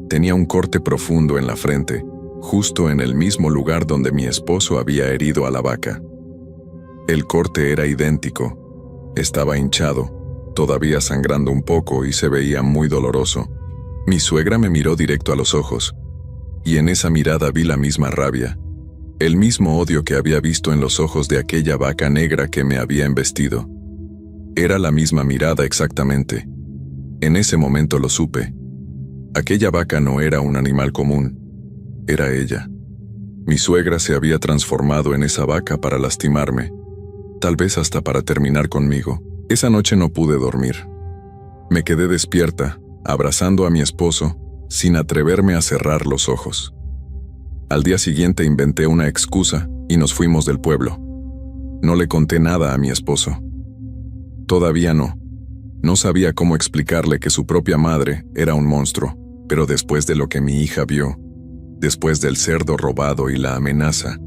Tenía un corte profundo en la frente, justo en el mismo lugar donde mi esposo había herido a la vaca. El corte era idéntico. Estaba hinchado, todavía sangrando un poco y se veía muy doloroso. Mi suegra me miró directo a los ojos, y en esa mirada vi la misma rabia, el mismo odio que había visto en los ojos de aquella vaca negra que me había embestido. Era la misma mirada exactamente. En ese momento lo supe. Aquella vaca no era un animal común, era ella. Mi suegra se había transformado en esa vaca para lastimarme, tal vez hasta para terminar conmigo. Esa noche no pude dormir. Me quedé despierta, abrazando a mi esposo, sin atreverme a cerrar los ojos. Al día siguiente inventé una excusa y nos fuimos del pueblo. No le conté nada a mi esposo. Todavía no. No sabía cómo explicarle que su propia madre era un monstruo, pero después de lo que mi hija vio, después del cerdo robado y la amenaza,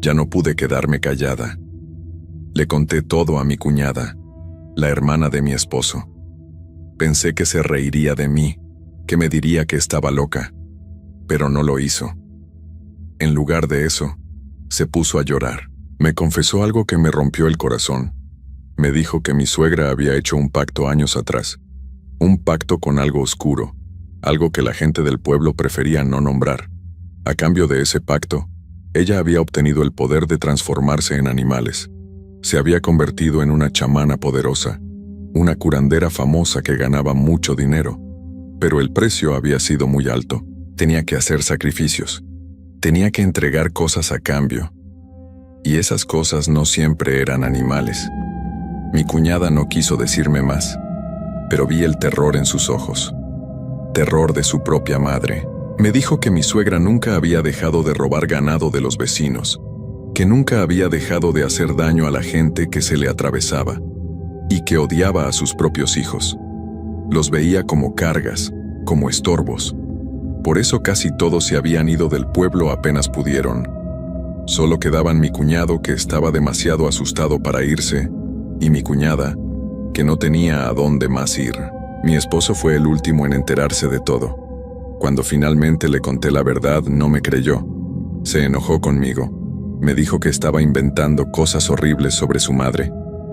ya no pude quedarme callada. Le conté todo a mi cuñada, la hermana de mi esposo. Pensé que se reiría de mí, que me diría que estaba loca, pero no lo hizo. En lugar de eso, se puso a llorar. Me confesó algo que me rompió el corazón. Me dijo que mi suegra había hecho un pacto años atrás, un pacto con algo oscuro, algo que la gente del pueblo prefería no nombrar. A cambio de ese pacto, ella había obtenido el poder de transformarse en animales. Se había convertido en una chamana poderosa, una curandera famosa que ganaba mucho dinero, pero el precio había sido muy alto. Tenía que hacer sacrificios, tenía que entregar cosas a cambio, y esas cosas no siempre eran animales. Mi cuñada no quiso decirme más, pero vi el terror en sus ojos, terror de su propia madre. Me dijo que mi suegra nunca había dejado de robar ganado de los vecinos, que nunca había dejado de hacer daño a la gente que se le atravesaba, y que odiaba a sus propios hijos. Los veía como cargas, como estorbos. Por eso casi todos se habían ido del pueblo apenas pudieron. Solo quedaban mi cuñado, que estaba demasiado asustado para irse, y mi cuñada, que no tenía a dónde más ir. Mi esposo fue el último en enterarse de todo. Cuando finalmente le conté la verdad, no me creyó. Se enojó conmigo. Me dijo que estaba inventando cosas horribles sobre su madre,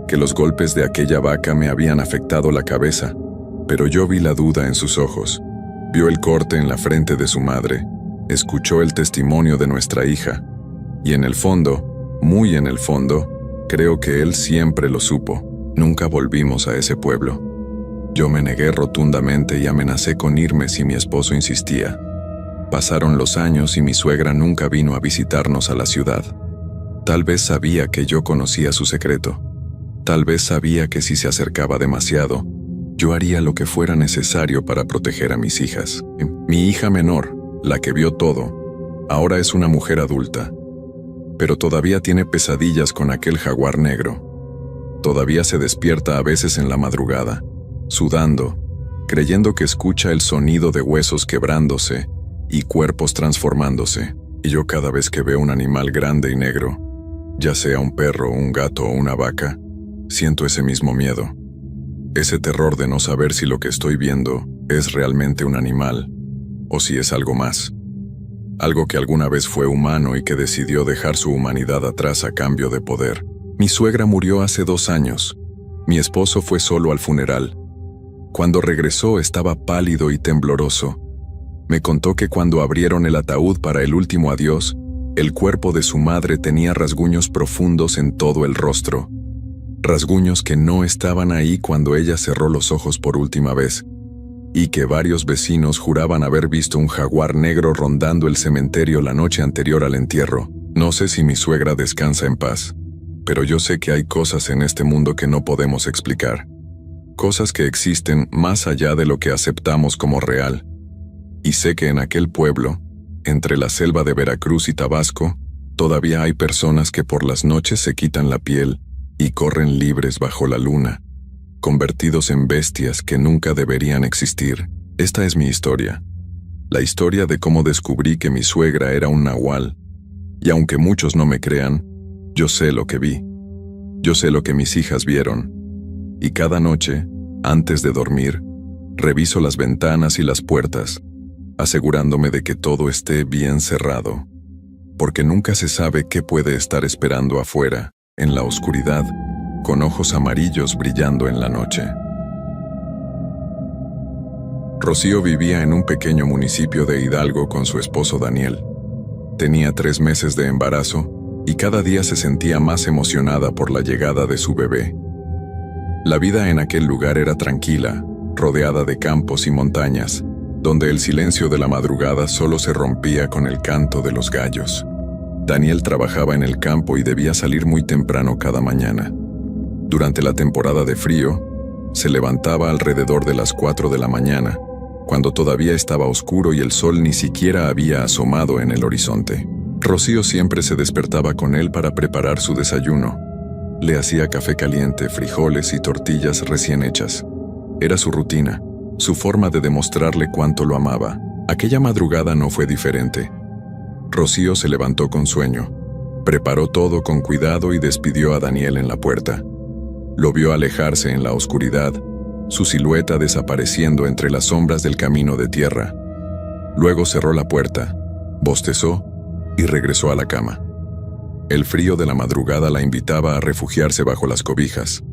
que los golpes de aquella vaca me habían afectado la cabeza, pero yo vi la duda en sus ojos. Vio el corte en la frente de su madre, escuchó el testimonio de nuestra hija, y en el fondo, muy en el fondo, creo que él siempre lo supo. Nunca volvimos a ese pueblo. Yo me negué rotundamente y amenacé con irme si mi esposo insistía. Pasaron los años y mi suegra nunca vino a visitarnos a la ciudad. Tal vez sabía que yo conocía su secreto. Tal vez sabía que si se acercaba demasiado, yo haría lo que fuera necesario para proteger a mis hijas. Mi hija menor, la que vio todo, ahora es una mujer adulta, pero todavía tiene pesadillas con aquel jaguar negro. Todavía se despierta a veces en la madrugada, sudando, creyendo que escucha el sonido de huesos quebrándose y cuerpos transformándose. Y yo, cada vez que veo un animal grande y negro, ya sea un perro, un gato o una vaca, siento ese mismo miedo. Ese terror de no saber si lo que estoy viendo es realmente un animal o si es algo más. Algo que alguna vez fue humano y que decidió dejar su humanidad atrás a cambio de poder. Mi suegra murió hace 2 años. Mi esposo fue solo al funeral. Cuando regresó estaba pálido y tembloroso. Me contó que cuando abrieron el ataúd para el último adiós, el cuerpo de su madre tenía rasguños profundos en todo el rostro. Rasguños que no estaban ahí cuando ella cerró los ojos por última vez, y que varios vecinos juraban haber visto un jaguar negro rondando el cementerio la noche anterior al entierro. No sé si mi suegra descansa en paz, pero yo sé que hay cosas en este mundo que no podemos explicar. Cosas que existen más allá de lo que aceptamos como real. Y sé que en aquel pueblo, entre la selva de Veracruz y Tabasco, todavía hay personas que por las noches se quitan la piel y corren libres bajo la luna, convertidos en bestias que nunca deberían existir. Esta es mi historia. La historia de cómo descubrí que mi suegra era un nahual. Y aunque muchos no me crean, yo sé lo que vi. Yo sé lo que mis hijas vieron. Y cada noche, antes de dormir, reviso las ventanas y las puertas, asegurándome de que todo esté bien cerrado. Porque nunca se sabe qué puede estar esperando afuera, en la oscuridad, con ojos amarillos brillando en la noche. Rocío vivía en un pequeño municipio de Hidalgo con su esposo Daniel. Tenía 3 meses de embarazo y cada día se sentía más emocionada por la llegada de su bebé. La vida en aquel lugar era tranquila, rodeada de campos y montañas, donde el silencio de la madrugada solo se rompía con el canto de los gallos. Daniel trabajaba en el campo y debía salir muy temprano cada mañana. Durante la temporada de frío, se levantaba alrededor de las 4 de la mañana, cuando todavía estaba oscuro y el sol ni siquiera había asomado en el horizonte. Rocío siempre se despertaba con él para preparar su desayuno. Le hacía café caliente, frijoles y tortillas recién hechas. Era su rutina, su forma de demostrarle cuánto lo amaba. Aquella madrugada no fue diferente. Rocío se levantó con sueño, preparó todo con cuidado y despidió a Daniel en la puerta. Lo vio alejarse en la oscuridad, su silueta desapareciendo entre las sombras del camino de tierra. Luego cerró la puerta, bostezó y regresó a la cama. El frío de la madrugada la invitaba a refugiarse bajo las cobijas.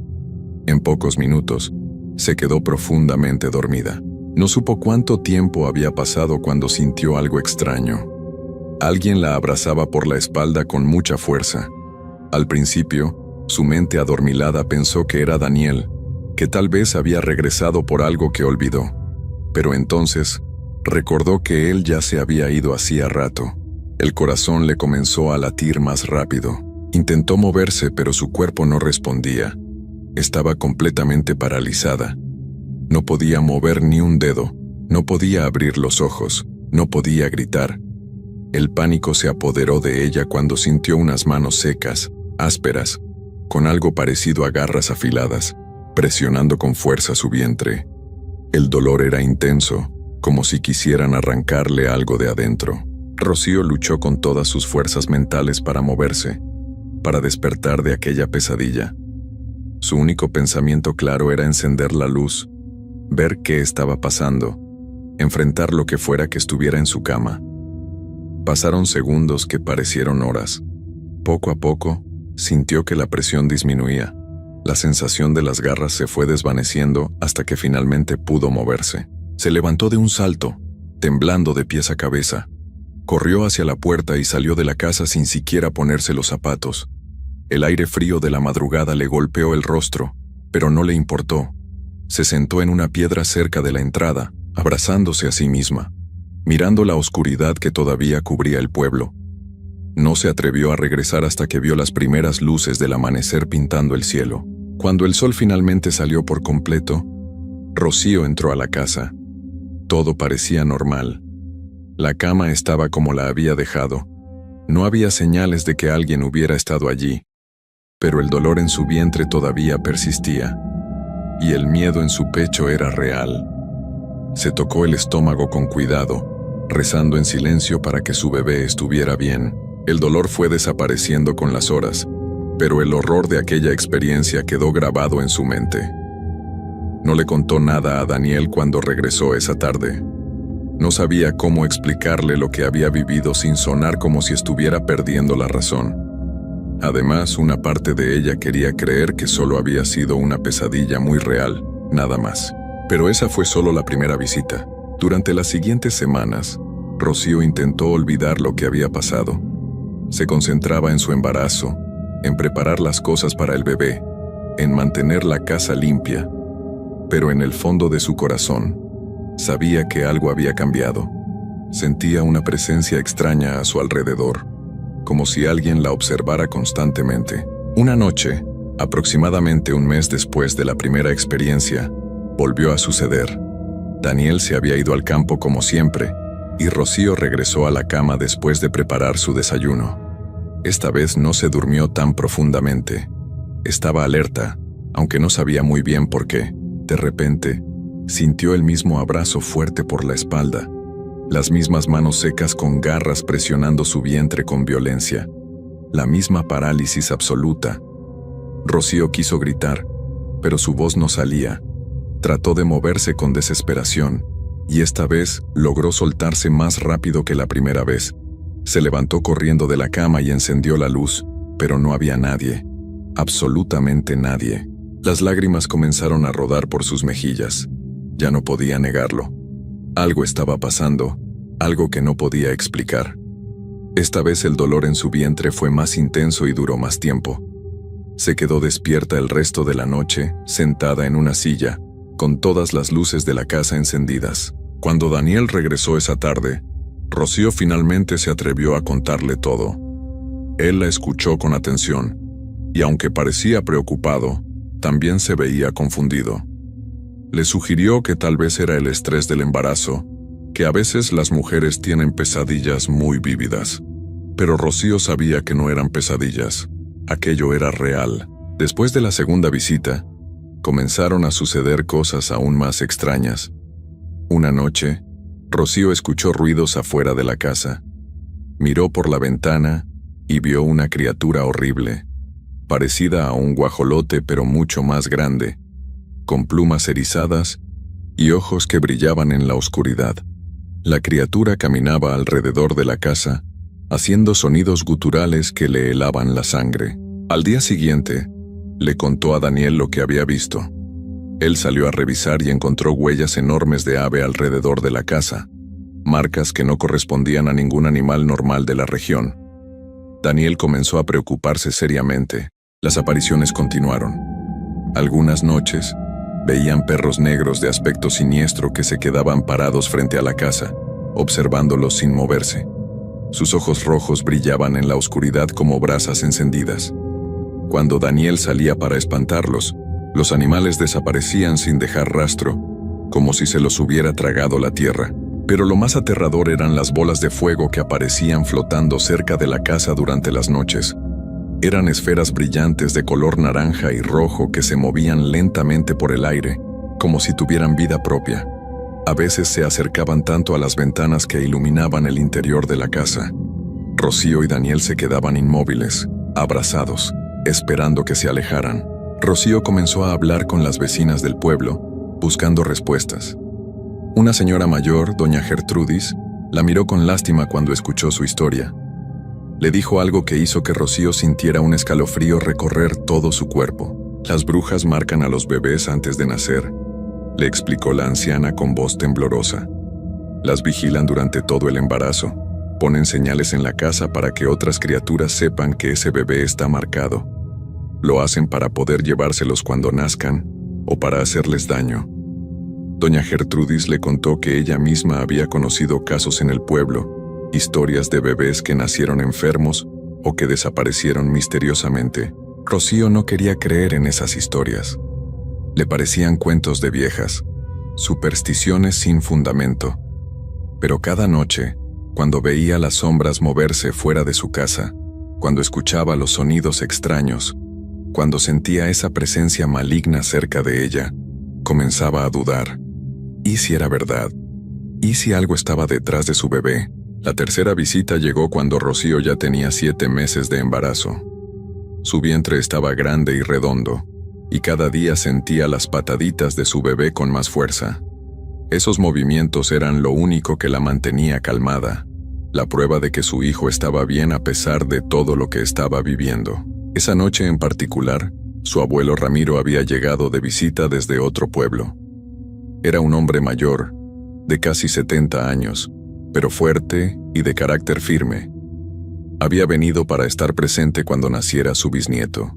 En pocos minutos, se quedó profundamente dormida. No supo cuánto tiempo había pasado cuando sintió algo extraño. Alguien la abrazaba por la espalda con mucha fuerza. Al principio, su mente adormilada pensó que era Daniel, que tal vez había regresado por algo que olvidó. Pero entonces, recordó que él ya se había ido hacía rato. El corazón le comenzó a latir más rápido. Intentó moverse, pero su cuerpo no respondía. Estaba completamente paralizada. No podía mover ni un dedo, no podía abrir los ojos, no podía gritar. El pánico se apoderó de ella cuando sintió unas manos secas, ásperas, con algo parecido a garras afiladas, presionando con fuerza su vientre. El dolor era intenso, como si quisieran arrancarle algo de adentro. Rocío luchó con todas sus fuerzas mentales para moverse, para despertar de aquella pesadilla. Su único pensamiento claro era encender la luz, ver qué estaba pasando, enfrentar lo que fuera que estuviera en su cama. Pasaron segundos que parecieron horas. Poco a poco, sintió que la presión disminuía. La sensación de las garras se fue desvaneciendo hasta que finalmente pudo moverse. Se levantó de un salto, temblando de pies a cabeza. Corrió hacia la puerta y salió de la casa sin siquiera ponerse los zapatos. El aire frío de la madrugada le golpeó el rostro, pero no le importó. Se sentó en una piedra cerca de la entrada, abrazándose a sí misma, mirando la oscuridad que todavía cubría el pueblo. No se atrevió a regresar hasta que vio las primeras luces del amanecer pintando el cielo. Cuando el sol finalmente salió por completo, Rocío entró a la casa. Todo parecía normal. La cama estaba como la había dejado. No había señales de que alguien hubiera estado allí, pero el dolor en su vientre todavía persistía, y el miedo en su pecho era real. Se tocó el estómago con cuidado, rezando en silencio para que su bebé estuviera bien. El dolor fue desapareciendo con las horas, pero el horror de aquella experiencia quedó grabado en su mente. No le contó nada a Daniel cuando regresó esa tarde. No sabía cómo explicarle lo que había vivido sin sonar como si estuviera perdiendo la razón. Además, una parte de ella quería creer que solo había sido una pesadilla muy real, nada más. Pero esa fue solo la primera visita. Durante las siguientes semanas, Rocío intentó olvidar lo que había pasado. Se concentraba en su embarazo, en preparar las cosas para el bebé, en mantener la casa limpia. Pero en el fondo de su corazón, sabía que algo había cambiado. Sentía una presencia extraña a su alrededor, como si alguien la observara constantemente. Una noche, aproximadamente un mes después de la primera experiencia, volvió a suceder. Daniel se había ido al campo como siempre, y Rocío regresó a la cama después de preparar su desayuno. Esta vez no se durmió tan profundamente. Estaba alerta, aunque no sabía muy bien por qué. De repente, sintió el mismo abrazo fuerte por la espalda, las mismas manos secas con garras presionando su vientre con violencia, la misma parálisis absoluta. Rocío quiso gritar, pero su voz no salía. Trató de moverse con desesperación, y esta vez logró soltarse más rápido que la primera vez. Se levantó corriendo de la cama y encendió la luz, pero no había nadie, absolutamente nadie. Las lágrimas comenzaron a rodar por sus mejillas. Ya no podía negarlo. Algo estaba pasando, algo que no podía explicar. Esta vez el dolor en su vientre fue más intenso y duró más tiempo. Se quedó despierta el resto de la noche, sentada en una silla, con todas las luces de la casa encendidas. Cuando Daniel regresó esa tarde, Rocío finalmente se atrevió a contarle todo. Él la escuchó con atención, y aunque parecía preocupado, también se veía confundido. Le sugirió que tal vez era el estrés del embarazo, que a veces las mujeres tienen pesadillas muy vívidas. Pero Rocío sabía que no eran pesadillas, aquello era real. Después de la segunda visita, comenzaron a suceder cosas aún más extrañas. Una noche, Rocío escuchó ruidos afuera de la casa. Miró por la ventana y vio una criatura horrible, parecida a un guajolote pero mucho más grande, con plumas erizadas y ojos que brillaban en la oscuridad. La criatura caminaba alrededor de la casa, haciendo sonidos guturales que le helaban la sangre. Al día siguiente, le contó a Daniel lo que había visto. Él salió a revisar y encontró huellas enormes de ave alrededor de la casa, marcas que no correspondían a ningún animal normal de la región. Daniel comenzó a preocuparse seriamente. Las apariciones continuaron. Algunas noches, veían perros negros de aspecto siniestro que se quedaban parados frente a la casa, observándolos sin moverse. Sus ojos rojos brillaban en la oscuridad como brasas encendidas. Cuando Daniel salía para espantarlos, los animales desaparecían sin dejar rastro, como si se los hubiera tragado la tierra. Pero lo más aterrador eran las bolas de fuego que aparecían flotando cerca de la casa durante las noches. Eran esferas brillantes de color naranja y rojo que se movían lentamente por el aire, como si tuvieran vida propia. A veces se acercaban tanto a las ventanas que iluminaban el interior de la casa. Rocío y Daniel se quedaban inmóviles, abrazados, esperando que se alejaran. Rocío comenzó a hablar con las vecinas del pueblo, buscando respuestas. Una señora mayor, doña Gertrudis, la miró con lástima cuando escuchó su historia. Le dijo algo que hizo que Rocío sintiera un escalofrío recorrer todo su cuerpo. Las brujas marcan a los bebés antes de nacer, le explicó la anciana con voz temblorosa. Las vigilan durante todo el embarazo, ponen señales en la casa para que otras criaturas sepan que ese bebé está marcado. Lo hacen para poder llevárselos cuando nazcan o para hacerles daño. Doña Gertrudis le contó que ella misma había conocido casos en el pueblo, historias de bebés que nacieron enfermos o que desaparecieron misteriosamente. Rocío no quería creer en esas historias. Le parecían cuentos de viejas, supersticiones sin fundamento. Pero cada noche, cuando veía las sombras moverse fuera de su casa, cuando escuchaba los sonidos extraños, cuando sentía esa presencia maligna cerca de ella, comenzaba a dudar. ¿Y si era verdad? ¿Y si algo estaba detrás de su bebé? La tercera visita llegó cuando Rocío ya tenía 7 meses de embarazo. Su vientre estaba grande y redondo, y cada día sentía las pataditas de su bebé con más fuerza. Esos movimientos eran lo único que la mantenía calmada, la prueba de que su hijo estaba bien a pesar de todo lo que estaba viviendo. Esa noche en particular, su abuelo Ramiro había llegado de visita desde otro pueblo. Era un hombre mayor, de casi 70 años, pero fuerte y de carácter firme. Había venido para estar presente cuando naciera su bisnieto.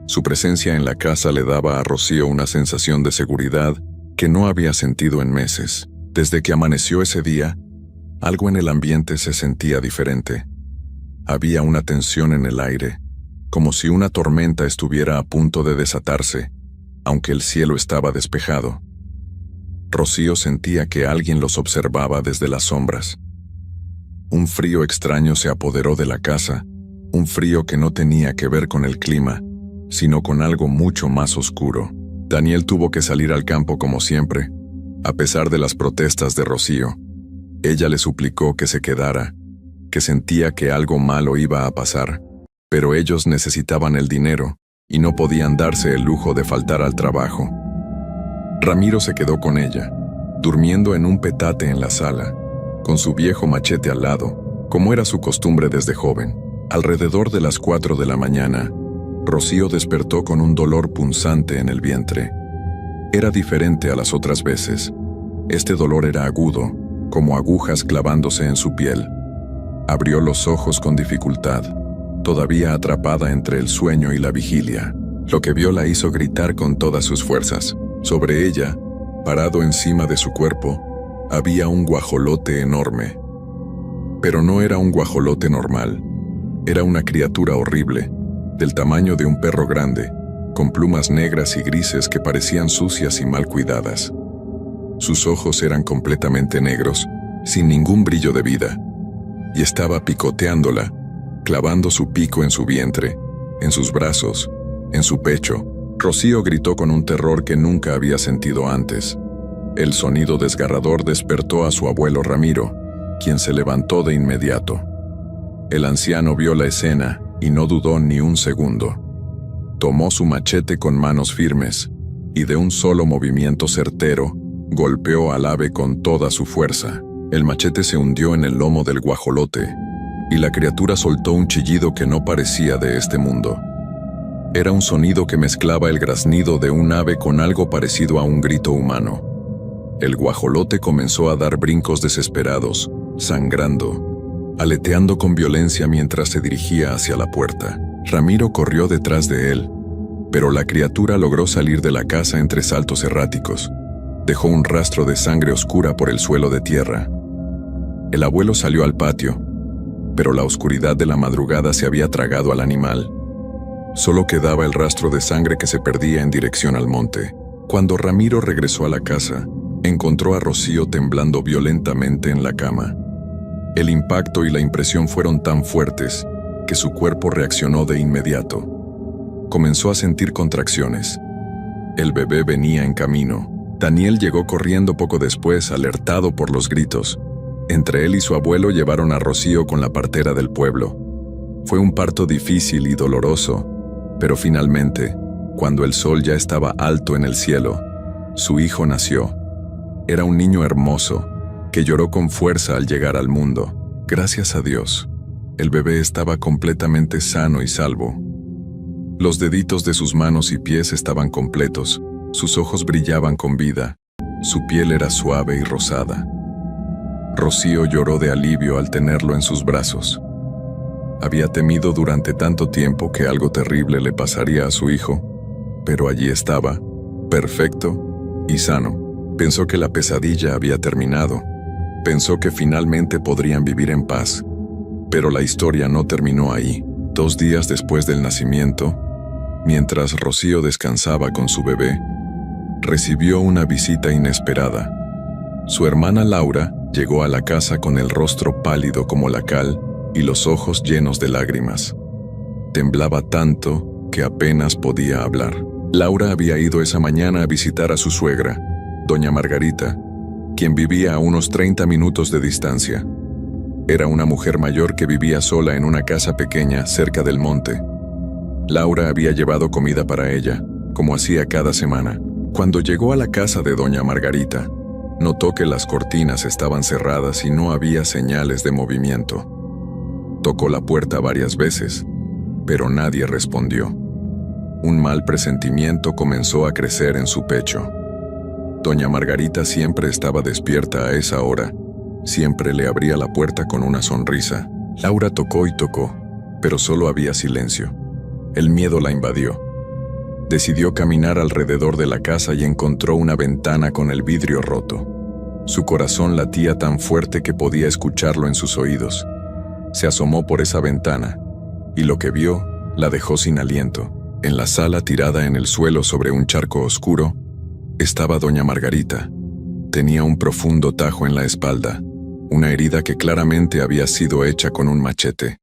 Su presencia en la casa le daba a Rocío una sensación de seguridad que no había sentido en meses. Desde que amaneció ese día, algo en el ambiente se sentía diferente. Había una tensión en el aire, como si una tormenta estuviera a punto de desatarse, aunque el cielo estaba despejado. Rocío sentía que alguien los observaba desde las sombras. Un frío extraño se apoderó de la casa, un frío que no tenía que ver con el clima, sino con algo mucho más oscuro. Daniel tuvo que salir al campo como siempre, a pesar de las protestas de Rocío. Ella le suplicó que se quedara, que sentía que algo malo iba a pasar, pero ellos necesitaban el dinero y no podían darse el lujo de faltar al trabajo. Ramiro se quedó con ella, durmiendo en un petate en la sala, con su viejo machete al lado, como era su costumbre desde joven. Alrededor de las 4 de la mañana, Rocío despertó con un dolor punzante en el vientre. Era diferente a las otras veces. Este dolor era agudo, como agujas clavándose en su piel. Abrió los ojos con dificultad, todavía atrapada entre el sueño y la vigilia. Lo que vio la hizo gritar con todas sus fuerzas. Sobre ella, parado encima de su cuerpo, había un guajolote enorme. Pero no era un guajolote normal. Era una criatura horrible, del tamaño de un perro grande, con plumas negras y grises que parecían sucias y mal cuidadas. Sus ojos eran completamente negros, sin ningún brillo de vida, y estaba picoteándola, clavando su pico en su vientre, en sus brazos, en su pecho. Rocío gritó con un terror que nunca había sentido antes. El sonido desgarrador despertó a su abuelo Ramiro, quien se levantó de inmediato. El anciano vio la escena y no dudó ni un segundo. Tomó su machete con manos firmes y de un solo movimiento certero, golpeó al ave con toda su fuerza. El machete se hundió en el lomo del guajolote y la criatura soltó un chillido que no parecía de este mundo. Era un sonido que mezclaba el graznido de un ave con algo parecido a un grito humano. El guajolote comenzó a dar brincos desesperados, sangrando, aleteando con violencia mientras se dirigía hacia la puerta. Ramiro corrió detrás de él, pero la criatura logró salir de la casa entre saltos erráticos. Dejó un rastro de sangre oscura por el suelo de tierra. El abuelo salió al patio, pero la oscuridad de la madrugada se había tragado al animal. Solo quedaba el rastro de sangre que se perdía en dirección al monte. Cuando Ramiro regresó a la casa, encontró a Rocío temblando violentamente en la cama. El impacto y la impresión fueron tan fuertes que su cuerpo reaccionó de inmediato. Comenzó a sentir contracciones. El bebé venía en camino. Daniel llegó corriendo poco después, alertado por los gritos. Entre él y su abuelo llevaron a Rocío con la partera del pueblo. Fue un parto difícil y doloroso, pero finalmente, cuando el sol ya estaba alto en el cielo, su hijo nació. Era un niño hermoso, que lloró con fuerza al llegar al mundo. Gracias a Dios, el bebé estaba completamente sano y salvo. Los deditos de sus manos y pies estaban completos, sus ojos brillaban con vida, su piel era suave y rosada. Rocío lloró de alivio al tenerlo en sus brazos. Había temido durante tanto tiempo que algo terrible le pasaría a su hijo, pero allí estaba, perfecto y sano. Pensó que la pesadilla había terminado. Pensó que finalmente podrían vivir en paz. Pero la historia no terminó ahí. 2 días después del nacimiento, mientras Rocío descansaba con su bebé, recibió una visita inesperada. Su hermana Laura llegó a la casa con el rostro pálido como la cal y los ojos llenos de lágrimas. Temblaba tanto que apenas podía hablar. Laura había ido esa mañana a visitar a su suegra, doña Margarita, quien vivía a unos 30 minutos de distancia. Era una mujer mayor que vivía sola en una casa pequeña cerca del monte. Laura había llevado comida para ella, como hacía cada semana. Cuando llegó a la casa de doña Margarita, Notó que las cortinas estaban cerradas y no había señales de movimiento. Tocó la puerta varias veces, pero nadie respondió. Un mal presentimiento comenzó a crecer en su pecho. Doña Margarita siempre estaba despierta a esa hora. Siempre le abría la puerta con una sonrisa. Laura tocó y tocó, pero solo había silencio. El miedo la invadió. Decidió caminar alrededor de la casa y encontró una ventana con el vidrio roto. Su corazón latía tan fuerte que podía escucharlo en sus oídos. Se asomó por esa ventana, y lo que vio la dejó sin aliento. En la sala, tirada en el suelo sobre un charco oscuro, estaba doña Margarita. Tenía un profundo tajo en la espalda, una herida que claramente había sido hecha con un machete.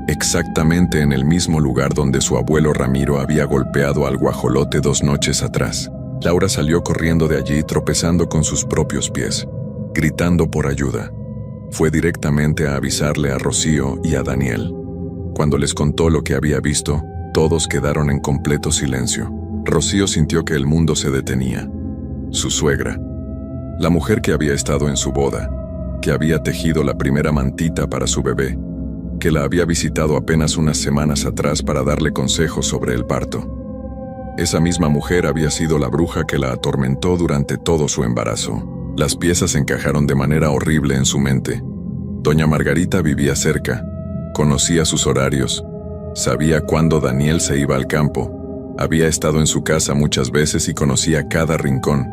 Exactamente en el mismo lugar donde su abuelo Ramiro había golpeado al guajolote 2 noches atrás. Laura salió corriendo de allí tropezando con sus propios pies, gritando por ayuda. Fue directamente a avisarle a Rocío y a Daniel. Cuando les contó lo que había visto, todos quedaron en completo silencio. Rocío sintió que el mundo se detenía. Su suegra, la mujer que había estado en su boda, que había tejido la primera mantita para su bebé, que la había visitado apenas unas semanas atrás para darle consejos sobre el parto. Esa misma mujer había sido la bruja que la atormentó durante todo su embarazo. Las piezas encajaron de manera horrible en su mente. Doña Margarita vivía cerca, conocía sus horarios, sabía cuándo Daniel se iba al campo, había estado en su casa muchas veces y conocía cada rincón,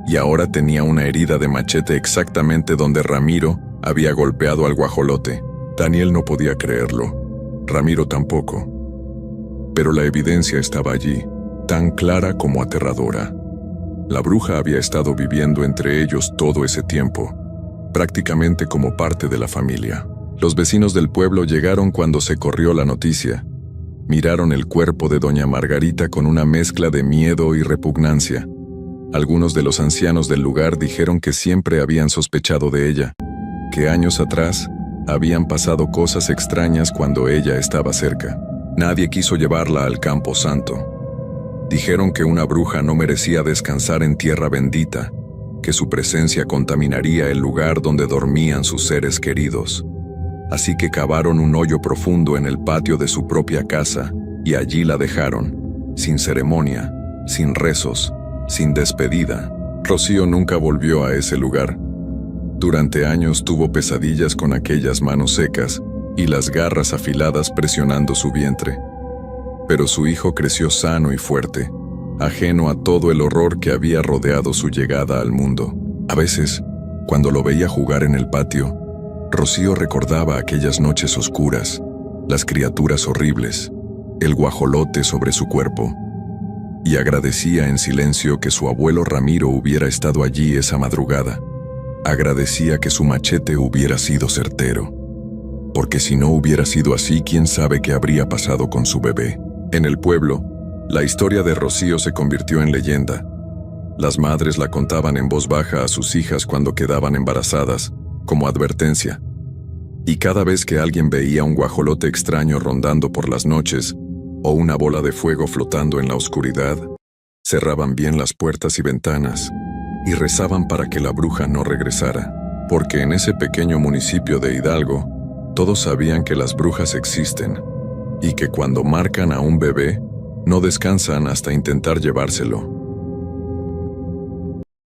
y ahora tenía una herida de machete exactamente donde Ramiro había golpeado al guajolote. Daniel no podía creerlo, Ramiro tampoco. Pero la evidencia estaba allí, tan clara como aterradora. La bruja había estado viviendo entre ellos todo ese tiempo, prácticamente como parte de la familia. Los vecinos del pueblo llegaron cuando se corrió la noticia. Miraron el cuerpo de doña Margarita con una mezcla de miedo y repugnancia. Algunos de los ancianos del lugar dijeron que siempre habían sospechado de ella, que años atrás habían pasado cosas extrañas cuando ella estaba cerca. Nadie quiso llevarla al Campo Santo. Dijeron que una bruja no merecía descansar en tierra bendita, que su presencia contaminaría el lugar donde dormían sus seres queridos. Así que cavaron un hoyo profundo en el patio de su propia casa y allí la dejaron, sin ceremonia, sin rezos, sin despedida. Rocío nunca volvió a ese lugar. Durante años tuvo pesadillas con aquellas manos secas y las garras afiladas presionando su vientre. Pero su hijo creció sano y fuerte, ajeno a todo el horror que había rodeado su llegada al mundo. A veces, cuando lo veía jugar en el patio, Rocío recordaba aquellas noches oscuras, las criaturas horribles, el guajolote sobre su cuerpo, y agradecía en silencio que su abuelo Ramiro hubiera estado allí esa madrugada. Agradecía que su machete hubiera sido certero, porque si no hubiera sido así, quién sabe qué habría pasado con su bebé. En el pueblo, la historia de Rocío se convirtió en leyenda. Las madres la contaban en voz baja a sus hijas cuando quedaban embarazadas, como advertencia. Y cada vez que alguien veía un guajolote extraño rondando por las noches, o una bola de fuego flotando en la oscuridad, cerraban bien las puertas y ventanas, y rezaban para que la bruja no regresara, porque en ese pequeño municipio de Hidalgo, todos sabían que las brujas existen, y que cuando marcan a un bebé, no descansan hasta intentar llevárselo.